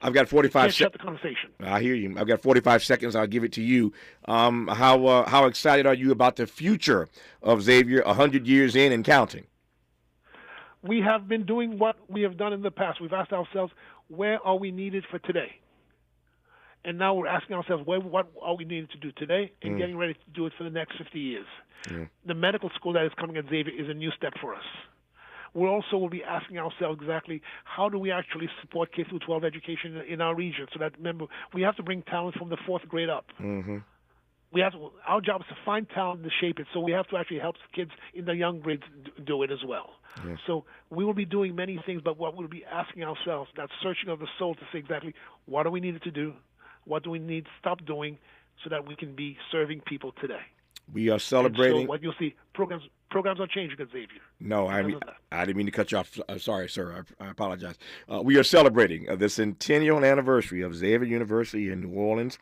I've got 45 seconds. Shut the conversation. I hear you. I've got 45 seconds. I'll give it to you. How excited are you about the future of Xavier 100 years in and counting? We have been doing what we have done in the past. We've asked ourselves, where are we needed for today? And now we're asking ourselves, what are we needed to do today and getting ready to do it for the next 50 years. The medical school that is coming at Xavier is a new step for us. We also will be asking ourselves exactly how do we actually support K-12 education in our region so that, remember, we have to bring talent from the 4th grade up. Our job is to find talent and to shape it, so we have to actually help kids in the young grades do it as well. So we will be doing many things, but what we'll be asking ourselves, that searching of the soul to say exactly what do we need to do, what do we need to stop doing so that we can be serving people today. We are celebrating. So what you'll see, programs are changing at Xavier. No, I didn't mean to cut you off. Sorry, sir. I apologize. We are celebrating the centennial anniversary of Xavier University in New Orleans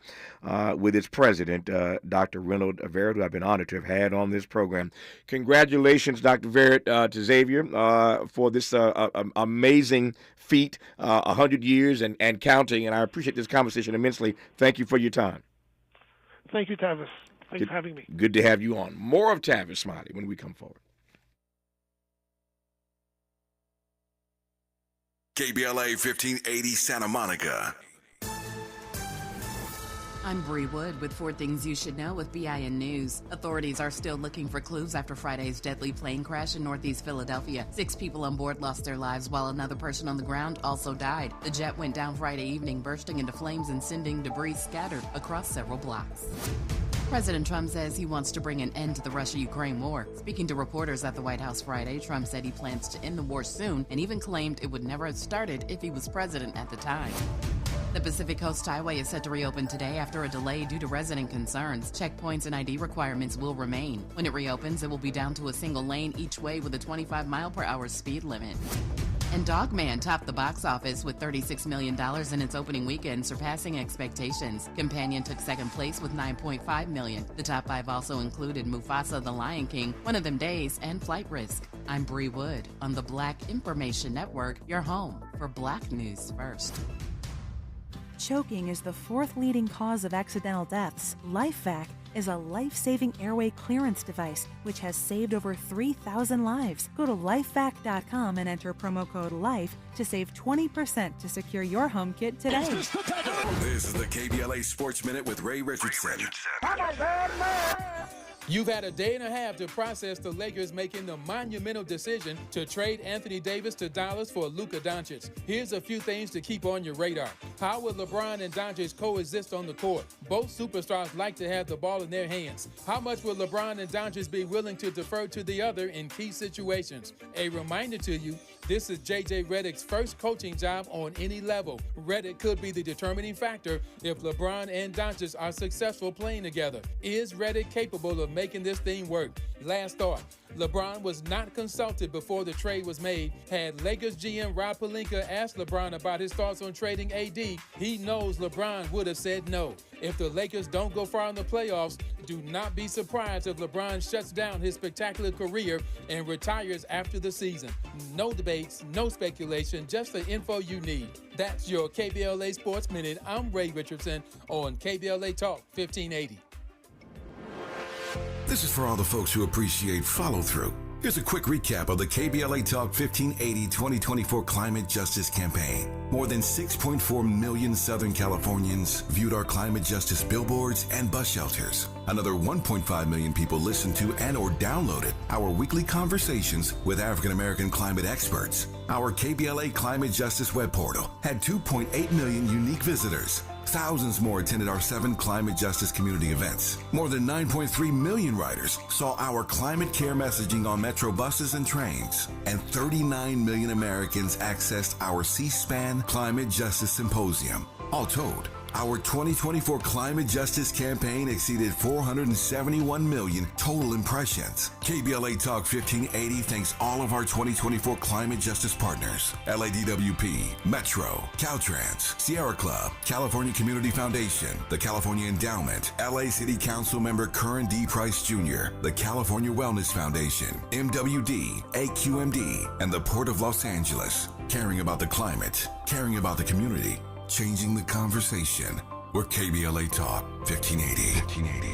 with its president, Dr. Reynolds Verrett, who I've been honored to have had on this program. Congratulations, Dr. Verrett, to Xavier for this amazing feat, 100 years and counting. And I appreciate this conversation immensely. Thank you for your time. Thank you, Tavis. Thanks for having me. Good to have you on. More of Tavis Smiley when we come forward. KBLA 1580 Santa Monica. I'm Bree Wood with 4 Things You Should Know with BIN News. Authorities are still looking for clues after Friday's deadly plane crash in northeast Philadelphia. 6 people on board lost their lives while another person on the ground also died. The jet went down Friday evening, bursting into flames and sending debris scattered across several blocks. President Trump says he wants to bring an end to the Russia-Ukraine war. Speaking to reporters at the White House Friday, Trump said he plans to end the war soon and even claimed it would never have started if he was president at the time. The Pacific Coast Highway is set to reopen today after a delay due to resident concerns. Checkpoints and ID requirements will remain. When it reopens, it will be down to a single lane each way with a 25-mile-per-hour speed limit. And Dogman topped the box office with $36 million in its opening weekend, surpassing expectations. Companion took second place with $9.5 million. The top 5 also included Mufasa the Lion King, One of Them Days, and Flight Risk. I'm Bree Wood on the Black Information Network, your home for Black News First. Choking is the 4th leading cause of accidental deaths. LifeVac is a life-saving airway clearance device, which has saved over 3,000 lives. Go to lifevac.com and enter promo code LIFE to save 20% to secure your home kit today. This is the KBLA Sports Minute with Ray Richardson. You've had a day and a half to process the Lakers making the monumental decision to trade Anthony Davis to Dallas for Luka Doncic. Here's a few things to keep on your radar. How will LeBron and Doncic coexist on the court? Both superstars like to have the ball in their hands. How much will LeBron and Doncic be willing to defer to the other in key situations? A reminder to you, this is J.J. Redick's first coaching job on any level. Redick could be the determining factor if LeBron and Doncic are successful playing together. Is Redick capable of making this thing work? Last thought, LeBron was not consulted before the trade was made. Had Lakers GM Rob Pelinka asked LeBron about his thoughts on trading AD, he knows LeBron would have said no. If the Lakers don't go far in the playoffs, do not be surprised if LeBron shuts down his spectacular career and retires after the season. No debates, no speculation, just the info you need. That's your KBLA Sports Minute. I'm Ray Richardson on KBLA Talk 1580. This is for all the folks who appreciate follow-through. Here's a quick recap of the KBLA Talk 1580 2024 Climate Justice Campaign. More than 6.4 million Southern Californians viewed our climate justice billboards and bus shelters. Another 1.5 million people listened to and or downloaded our weekly conversations with African American climate experts. Our KBLA Climate Justice web portal had 2.8 million unique visitors. Thousands more attended our 7 climate justice community events. More than 9.3 million riders saw our climate care messaging on metro buses and trains. And 39 million Americans accessed our C-SPAN Climate Justice Symposium. All told, our 2024 Climate Justice Campaign exceeded 471 million total impressions. KBLA Talk 1580 thanks all of our 2024 Climate Justice partners: LADWP, Metro, Caltrans, Sierra Club, California Community Foundation, the California Endowment, LA City Council member Curran D. Price Jr., the California Wellness Foundation, MWD, AQMD, and the Port of Los Angeles. Caring about the climate, caring about the community, changing the conversation. We're KBLA Talk 1580.